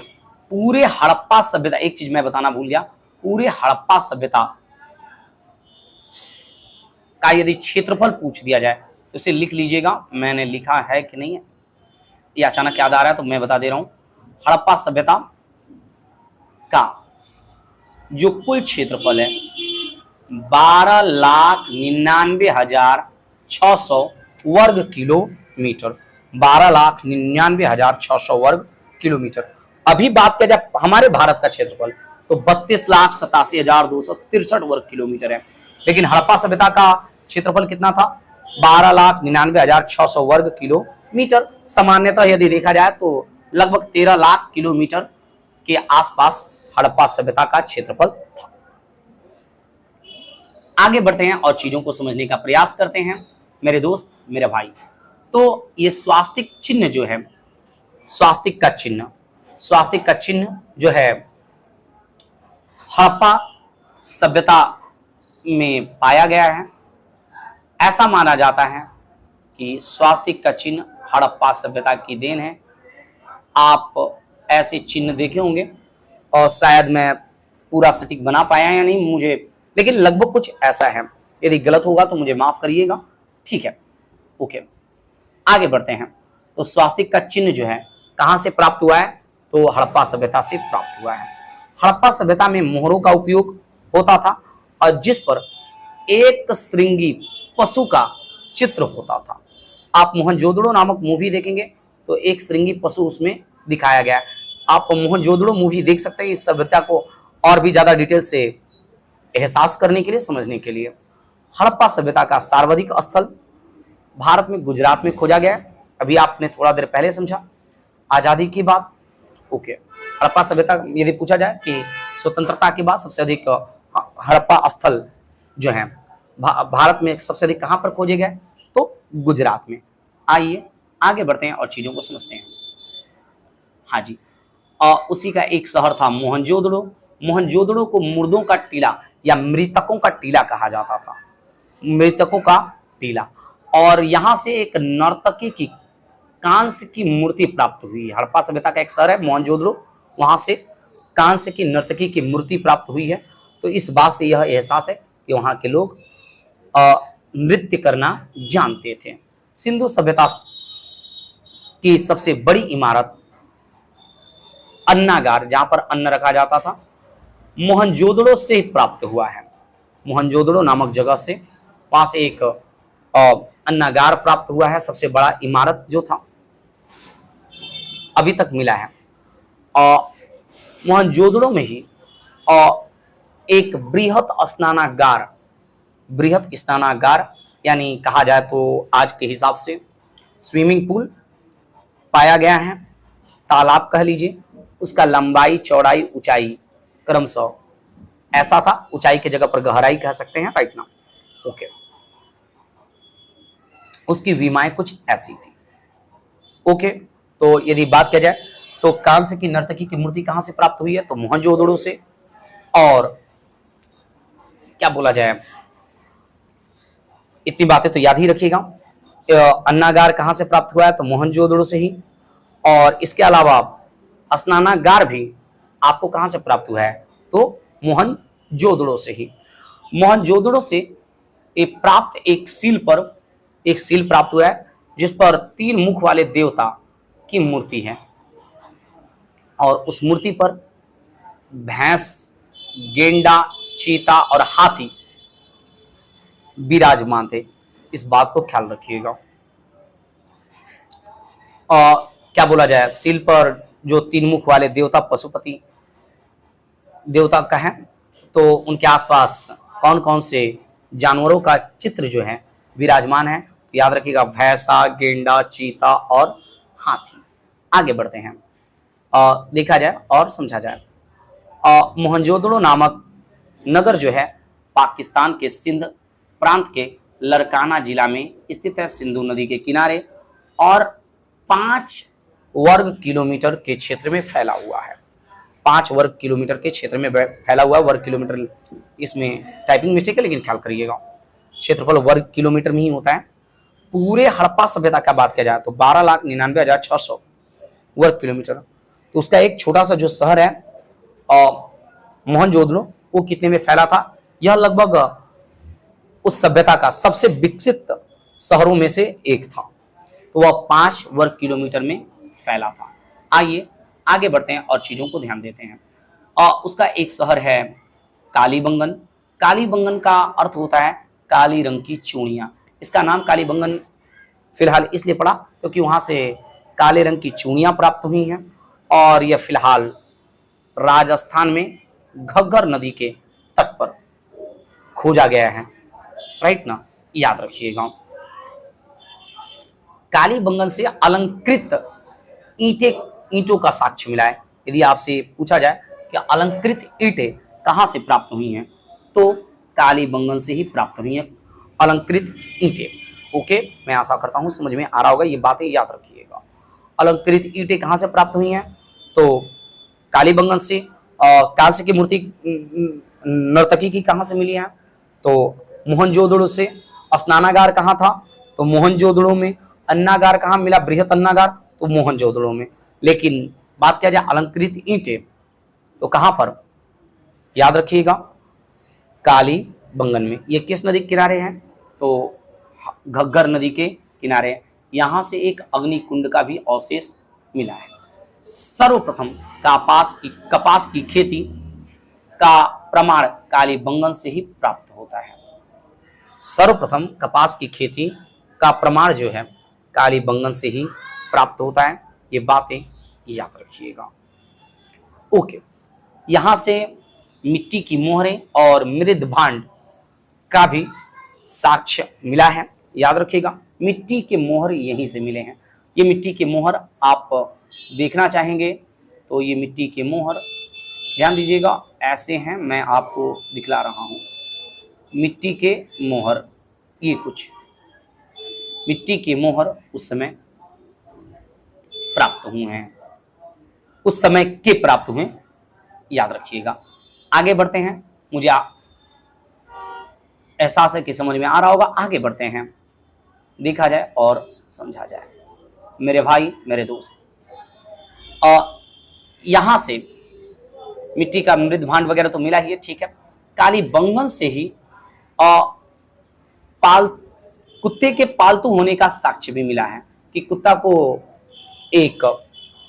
पूरे हड़प्पा सभ्यता, एक चीज मैं बताना भूल गया, पूरे हड़प्पा सभ्यता का यदि क्षेत्रफल पूछ दिया जाए तो इसे लिख लीजिएगा। मैंने लिखा है कि नहीं है, ये अचानक याद आ रहा है तो मैं बता दे रहा हूं। हड़प्पा सभ्यता का जो कुल क्षेत्रफल है 12,99,600 वर्ग किलोमीटर, 12,99,600 वर्ग किलोमीटर। अभी बात किया जाए हमारे भारत का क्षेत्रफल तो 32,87,263 वर्ग किलोमीटर है, लेकिन हड़प्पा सभ्यता का क्षेत्रफल कितना था? 12,99,600 वर्ग किलोमीटर। सामान्यतः यदि देखा जाए तो लगभग 13 लाख किलोमीटर के आसपास हड़प्पा सभ्यता का क्षेत्रफल था। आगे बढ़ते हैं और चीजों को समझने का प्रयास करते हैं मेरे दोस्त, मेरे भाई। तो ये स्वास्तिक चिन्ह जो है, स्वास्तिक का चिन्ह जो है हड़प्पा सभ्यता में पाया गया है। ऐसा माना जाता है कि स्वास्तिक का चिन्ह हड़प्पा सभ्यता की देन है। आप ऐसे चिन्ह देखे होंगे और शायद मैं पूरा सटीक बना पाया या नहीं मुझे, लेकिन लगभग कुछ ऐसा है। यदि गलत होगा तो मुझे माफ करिएगा, ठीक है? ओके, आगे बढ़ते हैं। तो स्वास्तिक का चिन्ह जो है कहां से प्राप्त हुआ है? तो हड़प्पा सभ्यता से प्राप्त हुआ है। हड़प्पा सभ्यता में मोहरों का उपयोग होता था और जिस पर एक श्रृंगी पशु का चित्र होता था। आप मोहनजोदड़ो नामक मूवी देखेंगे तो एक श्रृंगी पशु उसमें दिखाया गया है। आप मोहनजोदड़ो मूवी देख सकते हैं इस सभ्यता को और भी ज्यादा डिटेल से एहसास करने के लिए, समझने के लिए। हड़प्पा सभ्यता का सर्वाधिक स्थल भारत में गुजरात में खोजा गया है। अभी आपने थोड़ा देर पहले समझा आजादी की बात। ओके, हड़प्पा सभ्यता यदि पूछा जाए कि स्वतंत्रता के बाद सबसे अधिक हड़प्पा स्थल जो है भारत में सबसे अधिक कहां पर खोजे गए? तो गुजरात में। आइए आगे बढ़ते हैं और चीजों को समझते हैं। हाँ जी, उसी का एक शहर था मोहनजोदड़ो। मोहनजोदड़ो को मुर्दों का टीला या मृतकों का टीला कहा जाता था, मृतकों का टीला। और यहां से एक नर्तकी की कांस्य की मूर्ति प्राप्त हुई। हड़प्पा सभ्यता का एक शहर है मोहनजोदड़ो, वहां से कांस्य की नर्तकी की मूर्ति प्राप्त हुई है। तो इस बात से यह एहसास है कि वहां के लोग नृत्य करना जानते थे। सिंधु सभ्यता की सबसे बड़ी इमारत अन्नागार, जहां पर अन्न रखा जाता था, मोहनजोदड़ो से प्राप्त हुआ है। मोहनजोदड़ो नामक जगह से वहां से एक अन्नागार प्राप्त हुआ है। सबसे बड़ा इमारत जो था अभी तक मिला है। मोहनजोदड़ो में ही एक बृहत स्नानागार यानी कहा जाए तो आज के हिसाब से स्विमिंग पूल पाया गया है, तालाब कह लीजिए, उसका लंबाई चौड़ाई ऊंचाई क्रमशः ऐसा था, ऊंचाई की जगह पर गहराई कह सकते हैं, राइट ना। ओके, उसकी विमाएं कुछ ऐसी थी। ओके, तो यदि बात किया जाए तो कांस्य की नर्तकी की मूर्ति कहां से प्राप्त हुई है, तो मोहनजोदड़ो से। और क्या बोला जाए, इतनी बातें तो याद ही रखिएगा। अन्नागार कहां से प्राप्त हुआ है, तो मोहनजोदड़ो से ही। और इसके अलावा स्नानागार भी आपको कहां से प्राप्त हुआ है, तो मोहनजोदड़ो से ही। मोहनजोदड़ो से प्राप्त एक सील प्राप्त हुआ है जिस पर 3 मुख वाले देवता की मूर्ति है, और उस मूर्ति पर भैंस, गेंडा, चीता और हाथी विराजमान थे। इस बात को ख्याल रखिएगा। और क्या बोला जाए, सील पर जो 3 मुख वाले देवता पशुपति देवता का है, तो उनके आसपास कौन कौन से जानवरों का चित्र जो है विराजमान है, याद रखिएगा, भैंसा, गेंडा, चीता और हाथी। आगे बढ़ते हैं, देखा जाए और समझा जाए। मोहनजोदड़ो नामक नगर जो है पाकिस्तान के सिंध प्रांत के लरकाना जिला में स्थित है, सिंधु नदी के किनारे, और 5 वर्ग किलोमीटर के क्षेत्र में फैला हुआ है। 5 वर्ग किलोमीटर के क्षेत्र में फैला हुआ है। वर्ग किलोमीटर, इसमें टाइपिंग मिस्टेक है, लेकिन ख्याल करिएगा, क्षेत्रफल वर्ग किलोमीटर में ही होता है। पूरे हड़प्पा सभ्यता का बात किया जाए तो 12,99,600 वर्ग किलोमीटर। तो उसका एक छोटा सा जो शहर है मोहनजोदड़ो, वो कितने में फैला था, यह लगभग उस सभ्यता का सबसे विकसित शहरों में से एक था। तो वह 5 वर्ग किलोमीटर में फैला था। आइए आगे बढ़ते हैं और चीजों को ध्यान देते हैं। उसका एक शहर है कालीबंगन। कालीबंगन का अर्थ होता है काली रंग की चूड़ियां। इसका नाम कालीबंगन फिलहाल इसलिए पड़ा क्योंकि वहां से काले रंग की चूड़ियां प्राप्त हुई हैं, और यह फिलहाल राजस्थान में घग्गर नदी के तट पर खोजा गया है, राइट ना, याद रखिएगा। कालीबंगन से अलंकृत ईंटों का साक्ष्य मिला है। यदि आपसे पूछा जाए कि अलंकृत ईंटें कहां से प्राप्त हुई हैं, तो कालीबंगन से ही प्राप्त हुई हैं अलंकृत ईंटें। ओके, मैं आशा करता हूं समझ में आ रहा होगा, ये बातें याद रखिएगा। अलंकृत ईंटें कहां से प्राप्त हुई हैं, तो कालीबंगन से। कांस्य की मूर्ति नर्तकी की कहां से मिली है, तो मोहनजोदड़ो से। स्नानागार कहां था, तो मोहनजोदड़ो में। अन्नागार कहां मिला, बृहत अन्नागार, तो मोहनजोदड़ो में। लेकिन बात किया जाए अलंकृत ईंटें, तो कहां पर, याद रखिएगा, कालीबंगन में। ये किस नदी के किनारे हैं, तो घग्गर नदी के किनारे। यहां से एक अग्निकुंड का भी अवशेष मिला है। सर्वप्रथम कपास की खेती का प्रमाण कालीबंगन से ही प्राप्त होता है। सर्वप्रथम कपास की खेती का प्रमाण जो है कालीबंगन से ही प्राप्त होता है। ये बातें याद रखिएगा। ओके, यहां से मिट्टी की मोहरें और मृद भांड का भी साक्ष्य मिला है। याद रखिएगा, मिट्टी के मोहर यहीं से मिले हैं। ये मिट्टी के मोहर आप देखना चाहेंगे तो ये मिट्टी के मोहर ध्यान दीजिएगा, ऐसे हैं, मैं आपको दिखला रहा हूं। मिट्टी के मोहर, ये कुछ मिट्टी के मोहर उस समय प्राप्त हुए हैं, उस समय के प्राप्त हुए, याद रखिएगा। आगे बढ़ते हैं, मुझे एहसास है कि समझ में आ रहा होगा। आगे बढ़ते हैं, देखा जाए और समझा जाए। मेरे भाई, मेरे दोस्त, यहां से मिट्टी का मृद भांड वगैरह तो मिला ही है, ठीक है। कालीबंगन से ही कुत्ते के पालतू होने का साक्ष्य भी मिला है कि कुत्ता को एक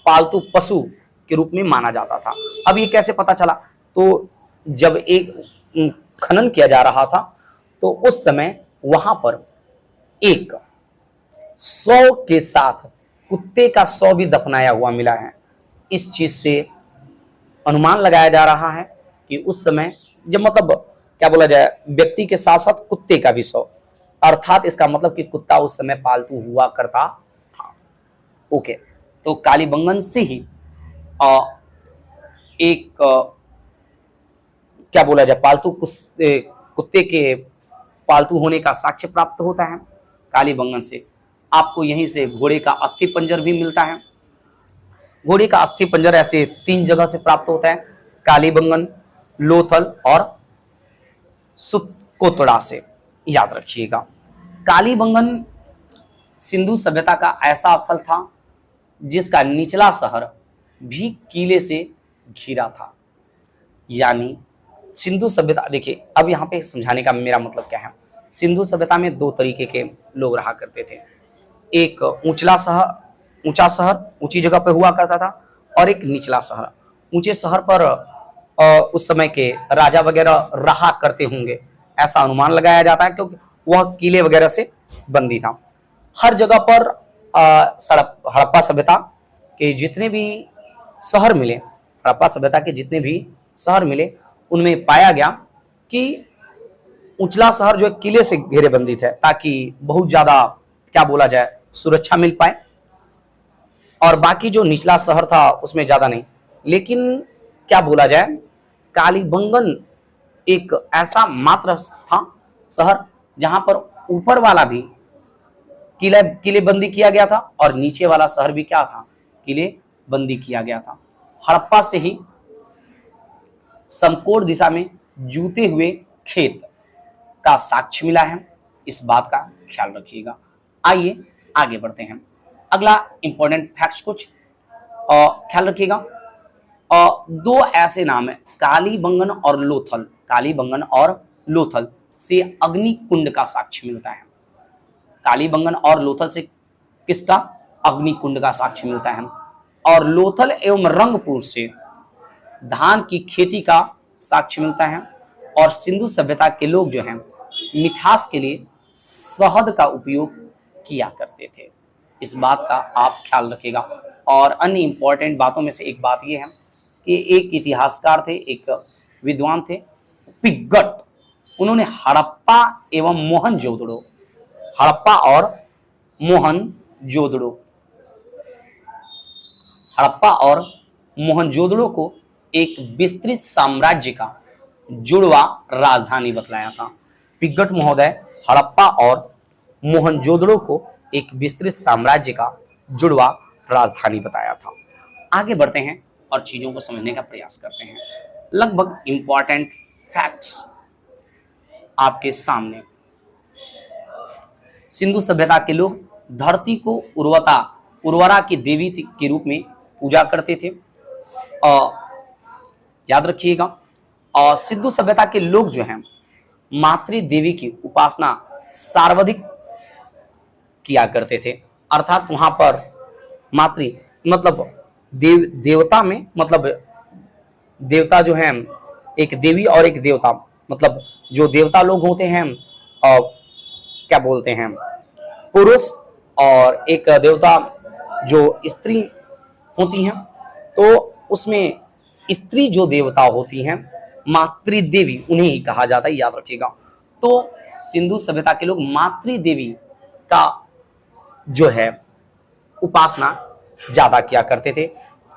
पालतू पशु के रूप में माना जाता था। अब ये कैसे पता चला, तो जब एक खनन किया जा रहा था तो उस समय वहां पर एक 100 के साथ कुत्ते का 100 भी दफनाया हुआ मिला है। इस चीज से अनुमान लगाया जा रहा है कि उस समय जब, मतलब क्या बोला जाए, व्यक्ति के साथ साथ कुत्ते का भी 100, अर्थात इसका मतलब कि कुत्ता उस समय पालतू हुआ करता था। ओके, तो कालीबंगन से ही एक क्या बोला जाए, पालतू कुत्ते के पालतू होने का साक्ष्य प्राप्त होता है। कालीबंगन से आपको यहीं से घोड़े का अस्थि पंजर भी मिलता है। घोड़े का अस्थि पंजर ऐसे 3 जगह से प्राप्त होता है, कालीबंगन, लोथल और सुतकोतड़ा से। याद रखिएगा, कालीबंगन सिंधु सभ्यता का ऐसा स्थल था जिसका निचला शहर भी किले से घिरा था। यानी सिंधु सभ्यता, देखिए अब यहाँ पे समझाने का मेरा मतलब क्या है। सिंधु सभ्यता में 2 तरीके के लोग रहा करते थे। एक ऊंचा शहर ऊंची जगह पे हुआ करता था, और एक निचला शहर। ऊंचे शहर पर उस समय के राजा वगैरह रहा करते होंगे, ऐसा अनुमान लगाया जाता है, क्योंकि वह किले वगैरह से बंदी था। हर जगह पर हड़प्पा सभ्यता के जितने भी शहर मिले, हड़प्पा सभ्यता के जितने भी शहर मिले, उनमें पाया गया कि उचला शहर जो है किले से घेरेबंदी थे, ताकि बहुत ज्यादा क्या बोला जाए सुरक्षा मिल पाए, और बाकी जो निचला शहर था उसमें ज्यादा नहीं। लेकिन क्या बोला जाए, कालीबंगन एक ऐसा मात्र था शहर जहां पर ऊपर वाला भी किलेबंदी किया गया था, और नीचे वाला शहर भी क्या था, किलेबंदी किया गया था। हड़प्पा से ही समकोण दिशा में जूते हुए खेत का साक्ष्य मिला है, इस बात का ख्याल रखिएगा। आइए आगे बढ़ते हैं। अगला इंपॉर्टेंट फैक्ट्स कुछ ख्याल रखिएगा। 2 ऐसे नाम है, कालीबंगन और लोथल। कालीबंगन और लोथल से अग्नि कुंड का साक्ष्य मिलता है। कालीबंगन और लोथल से किसका, अग्नि कुंड का साक्ष्य मिलता है। और लोथल एवं रंगपुर से धान की खेती का साक्ष्य मिलता है। और सिंधु सभ्यता के लोग जो हैं मिठास के लिए शहद का उपयोग किया करते थे, इस बात का आप ख्याल रखिएगा। और अन्य इंपॉर्टेंट बातों में से एक बात यह है कि एक इतिहासकार थे, एक विद्वान थे, पिग्गट। उन्होंने हड़प्पा एवं मोहनजोदड़ो, हड़प्पा और मोहनजोदड़ो, हड़प्पा और मोहनजोदड़ो को एक विस्तृत साम्राज्य का जुड़वा राजधानी बतलाया था। पिग्गट महोदय हड़प्पा और मोहनजोदड़ो को एक विस्तृत साम्राज्य का जुड़वा राजधानी बताया था। आगे बढ़ते हैं और चीजों को समझने का प्रयास करते हैं। लगभग इंपॉर्टेंट फैक्ट्स आपके सामने। सिंधु सभ्यता के लोग धरती को उर्वरा की देवी के रूप में पूजा करते थे, याद रखिएगा। और सिंधु सभ्यता के लोग जो हैं मातृ देवी की उपासना सर्वाधिक किया करते थे। अर्थात वहां पर मातृ मतलब देवता में, मतलब देवता जो हैं, एक देवी और एक देवता, मतलब जो देवता लोग होते हैं क्या बोलते हैं, पुरुष, और एक देवता जो स्त्री होती हैं। तो उसमें स्त्री जो देवता होती हैं मातृ देवी, उन्हें ही कहा जाता है, याद रखिएगा। तो सिंधु सभ्यता के लोग मातृ देवी का जो है उपासना ज्यादा किया करते थे,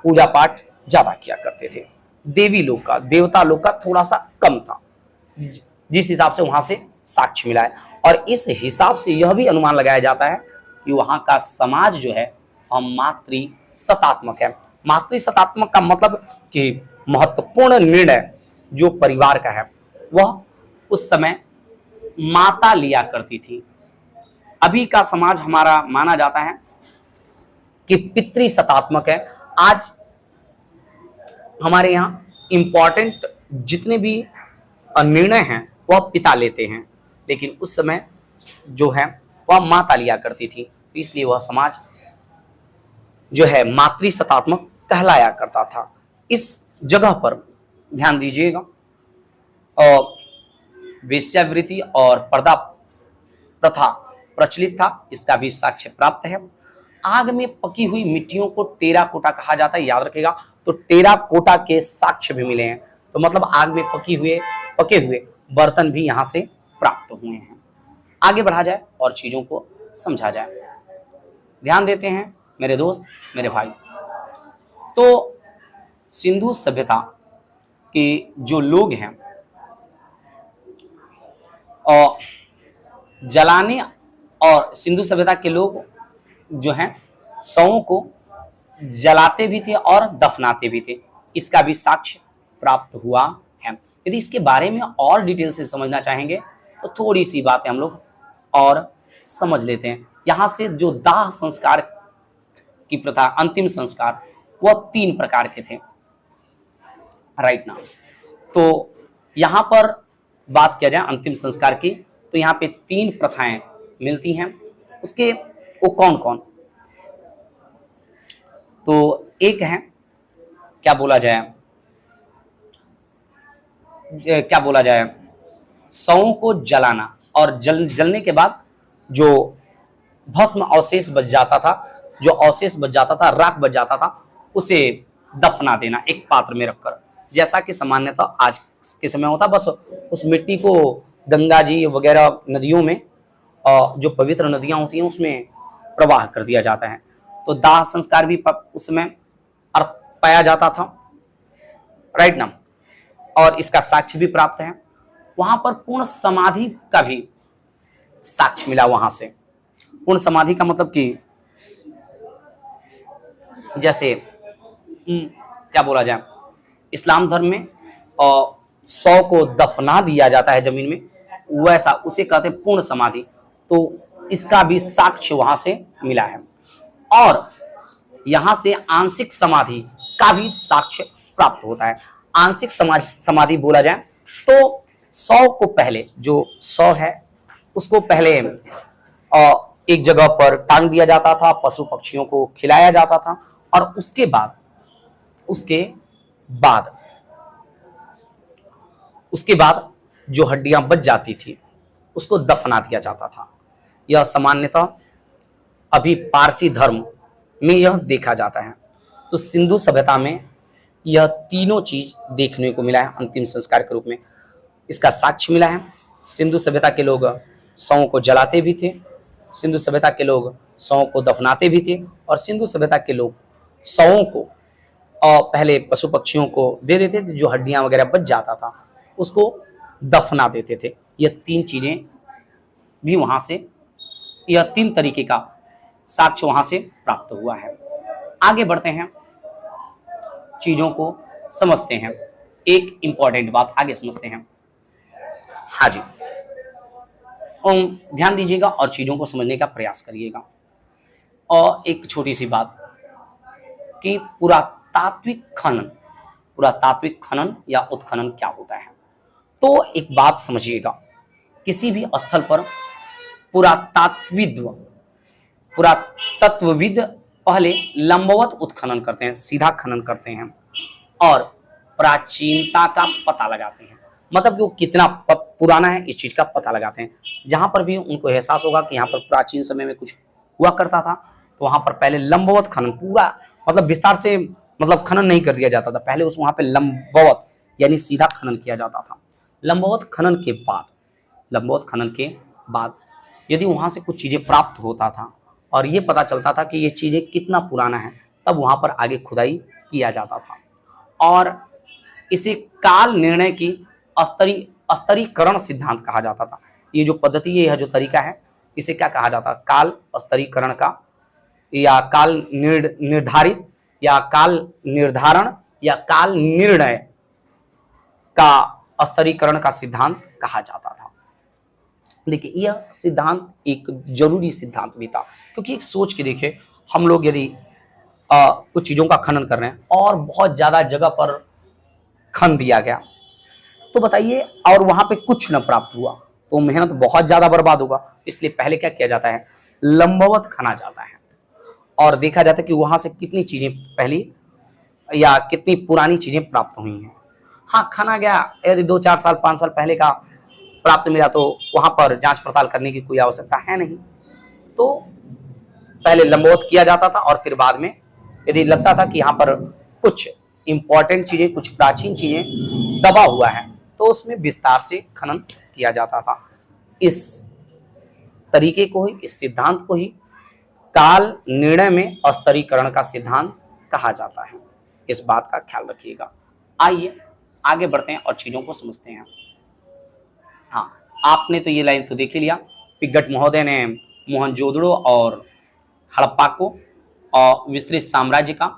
पूजा पाठ ज्यादा किया करते थे। देवी लोग का, देवता लोग का थोड़ा सा कम था, जिस हिसाब से वहां से साक्ष्य मिला है। और इस हिसाब से यह भी अनुमान लगाया जाता है कि वहां का समाज जो है मातृ सत्तात्मक है। मातृ सत्तात्मक का मतलब कि महत्वपूर्ण निर्णय जो परिवार का है वह उस समय माता लिया करती थी। अभी का समाज हमारा माना जाता है कि पितृ सत्तात्मक है। आज हमारे यहाँ इंपॉर्टेंट जितने भी निर्णय हैं वह पिता लेते हैं, लेकिन उस समय जो है वह माता लिया करती थी, तो इसलिए वह समाज जो है मातृ सत्तात्मक कहलाया करता था। इस जगह पर ध्यान दीजिएगा, और वेश्यावृत्ति और पर्दा प्रथा प्रचलित था, इसका भी साक्ष्य प्राप्त है। आग में पकी हुई मिट्टियों को टेराकोटा कहा जाता है, याद रखेगा। तो टेराकोटा के साक्ष्य भी मिले हैं, तो मतलब आग में पके हुए बर्तन भी यहां से प्राप्त हुए हैं। आगे बढ़ा जाए और चीजों को समझा जाए। ध्यान देते हैं मेरे दोस्त, मेरे भाई। तो सिंधु सभ्यता के जो लोग हैं और जलाने, और सिंधु सभ्यता के लोग जो हैं शवों को जलाते भी थे और दफनाते भी थे, इसका भी साक्ष्य प्राप्त हुआ है। यदि इसके बारे में और डिटेल से समझना चाहेंगे तो थोड़ी सी बातें हम लोग और समझ लेते हैं। यहाँ से जो दाह संस्कार की प्रथा, अंतिम संस्कार, वह 3 प्रकार के थे राइट नाउ। तो यहाँ पर बात किया जाए अंतिम संस्कार की, तो यहाँ पे 3 प्रथाएं मिलती हैं। उसके वो कौन कौन? तो एक है क्या बोला जाए शवों को जलाना, और जलने के बाद जो भस्म अवशेष बच जाता था, राख बच जाता था, उसे दफना देना एक पात्र में रखकर। जैसा कि सामान्यतः आज के समय होता, बस उस मिट्टी को गंगा जी वगैरह नदियों में, जो पवित्र नदियां होती हैं, उसमें प्रवाह कर दिया जाता है। तो दाह संस्कार भी उस समय पाया जाता था राइट ना, और इसका साक्ष्य भी प्राप्त है। वहां पर पूर्ण समाधि का भी साक्ष्य मिला। वहां से पूर्ण समाधि का मतलब कि जैसे क्या बोला जाए, इस्लाम धर्म में शव को दफना दिया जाता है जमीन में, वैसा उसे कहते हैं पूर्ण समाधि। तो इसका भी साक्ष्य वहां से मिला है। और यहां से आंशिक समाधि का भी साक्ष्य प्राप्त होता है। आंशिक समाधि बोला जाए तो शव को पहले, जो शव है उसको पहले एक जगह पर टांग दिया जाता था, पशु पक्षियों को खिलाया जाता था, और उसके बाद जो हड्डियां बच जाती थी उसको दफना दिया जाता था। यह सामान्यतः अभी पारसी धर्म में यह देखा जाता है। तो सिंधु सभ्यता में यह तीनों चीज देखने को मिला है अंतिम संस्कार के रूप में। इसका साक्ष्य मिला है। सिंधु सभ्यता के लोग शवों को जलाते भी थे, सिंधु सभ्यता के लोग शवों को दफनाते भी थे, और सिंधु सभ्यता के लोग शवों को पहले पशु पक्षियों को दे देते थे, जो हड्डियां वगैरह बच जाता था उसको दफना देते थे। यह 3 चीजें भी वहां से, यह 3 तरीके का साक्ष्य वहां से प्राप्त हुआ है। आगे बढ़ते हैं, चीजों को समझते हैं। एक इंपॉर्टेंट बात आगे समझते हैं। हाँ जी, ध्यान दीजिएगा और चीजों को समझने का प्रयास करिएगा। और एक छोटी सी बात कि पुरातात्विक खनन या उत्खनन क्या होता है। तो एक बात समझिएगा, किसी भी स्थल पर पुरातत्वविद पहले लंबवत उत्खनन करते हैं, सीधा खनन करते हैं, और प्राचीनता का पता लगाते हैं। मतलब कि वो कितना पुराना है इस चीज का पता लगाते हैं। जहां पर भी उनको एहसास होगा कि यहाँ पर प्राचीन समय में कुछ हुआ करता था, तो वहां पर पहले लंबवत खनन, पूरा मतलब विस्तार से मतलब खनन नहीं कर दिया जाता था, पहले उस वहां पे लंबवत यानी सीधा खनन किया जाता था। लंबवत खनन के बाद यदि वहां से कुछ चीजें प्राप्त होता था और ये पता चलता था कि ये चीजें कितना पुराना है, तब वहां पर आगे खुदाई किया जाता था। और इसे काल निर्णय की स्तरीकरण सिद्धांत कहा जाता था। ये जो पद्धति है, यह जो तरीका है, इसे क्या कहा जाता है? काल स्तरीकरण का, या काल निर्धारित, या काल निर्धारण, या काल निर्णय का स्तरीकरण का सिद्धांत कहा जाता था। देखिए, यह सिद्धांत एक जरूरी सिद्धांत भी था, क्योंकि एक सोच के देखिए, हम लोग यदि कुछ चीजों का खनन कर रहे हैं और बहुत ज्यादा जगह पर खन दिया गया, तो बताइए, और वहां पे कुछ न प्राप्त हुआ, तो मेहनत बहुत ज्यादा बर्बाद होगा। इसलिए पहले क्या किया जाता है? लंबवत खना जाता है और देखा जाता है कि वहां से कितनी चीजें पहली या कितनी पुरानी चीजें प्राप्त हुई हैं। हाँ, खना गया, यदि 2, 4 साल, 5 साल पहले का प्राप्त मिला, तो वहां पर जांच पड़ताल करने की कोई आवश्यकता है नहीं। तो पहले लंबवत किया जाता था, और फिर बाद में यदि लगता था कि यहाँ पर कुछ इंपॉर्टेंट चीजें, कुछ प्राचीन चीजें दबा हुआ है, तो उसमें विस्तार से खनन किया जाता था। इस तरीके को ही, इस सिद्धांत को ही काल निर्णय में अस्तरीकरण का सिद्धांत कहा जाता है। इस बात का ख्याल रखिएगा। आइए आगे बढ़ते हैं और चीजों को समझते हैं। हाँ, आपने तो ये लाइन तो देख ही लिया, पिगट महोदय ने मोहनजोदड़ो और हड़प्पा को और विस्तृत साम्राज्य का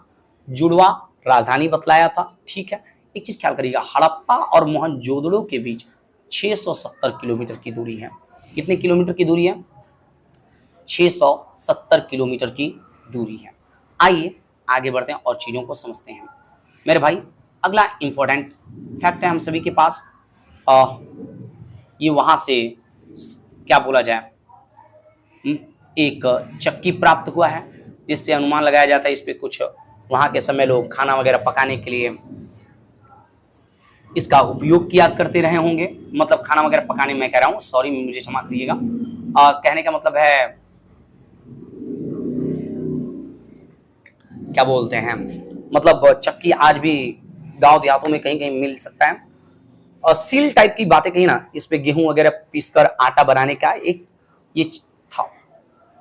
जुड़वा राजधानी बतलाया था। ठीक है, एक चीज ख्याल करिएगा, हड़प्पा और मोहनजोदड़ो के बीच 670 किलोमीटर की दूरी है। कितने किलोमीटर की दूरी है? 670 किलोमीटर की दूरी है। आइए आगे बढ़ते हैं और चीजों को समझते हैं। मेरे भाई, अगला इंपॉर्टेंट फैक्ट है हम सभी के पास, ये वहां से क्या बोला जाए, एक चक्की प्राप्त हुआ है, जिससे अनुमान लगाया जाता है इस पे कुछ वहां के समय लोग खाना वगैरह पकाने के लिए इसका उपयोग किया करते रहे होंगे। मतलब खाना वगैरह पकाने में कह रहा हूँ, सॉरी मुझे क्षमा करिएगा, कहने का मतलब है क्या बोलते हैं, मतलब चक्की आज भी गांव देहातों में कहीं कहीं मिल सकता है। और सील टाइप की बातें कही ना, इस पे गेहूं वगैरह पीसकर आटा बनाने का एक ये था।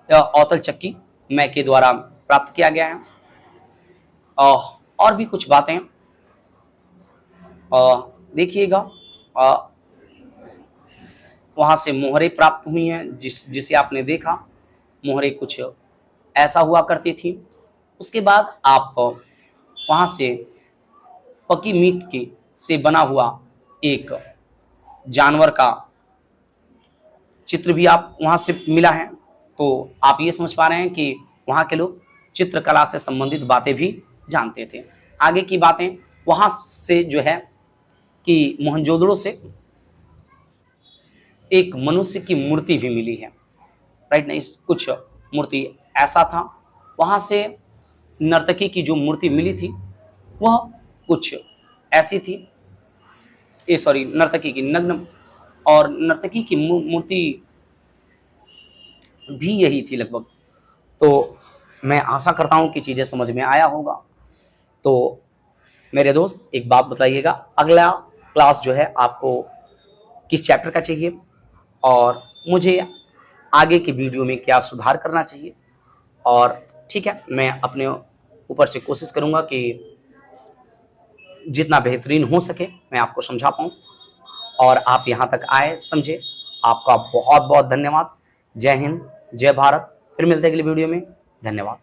औतल चक्की मैं के द्वारा प्राप्त किया गया है। और भी कुछ बातें देखिएगा, वहां से मोहरे प्राप्त हुई हैं, जिसे आपने देखा, मोहरे कुछ ऐसा हुआ करती थी। उसके बाद आप वहां से पकी मीट की से बना हुआ एक जानवर का चित्र भी आप वहां से मिला है। तो आप ये समझ पा रहे हैं कि वहां के लोग चित्रकला से संबंधित बातें भी जानते थे। आगे की बातें, वहां से जो है कि मोहनजोदड़ो से एक मनुष्य की मूर्ति भी मिली है, राइट नहीं, कुछ मूर्ति ऐसा था। वहां से नर्तकी की जो मूर्ति मिली थी वह कुछ ऐसी थी, नर्तकी की नग्न, और नर्तकी की मूर्ति भी यही थी लगभग। तो मैं आशा करता हूं कि चीजें समझ में आया होगा। तो मेरे दोस्त एक बात बताइएगा, अगला क्लास जो है आपको किस चैप्टर का चाहिए और मुझे आगे की वीडियो में क्या सुधार करना चाहिए। और ठीक है, मैं अपने ऊपर से कोशिश करूंगा कि जितना बेहतरीन हो सके मैं आपको समझा पाऊँ और आप यहाँ तक आए समझे। आपका बहुत बहुत धन्यवाद। जय हिंद, जय भारत। फिर मिलते हैं अगली वीडियो में। धन्यवाद।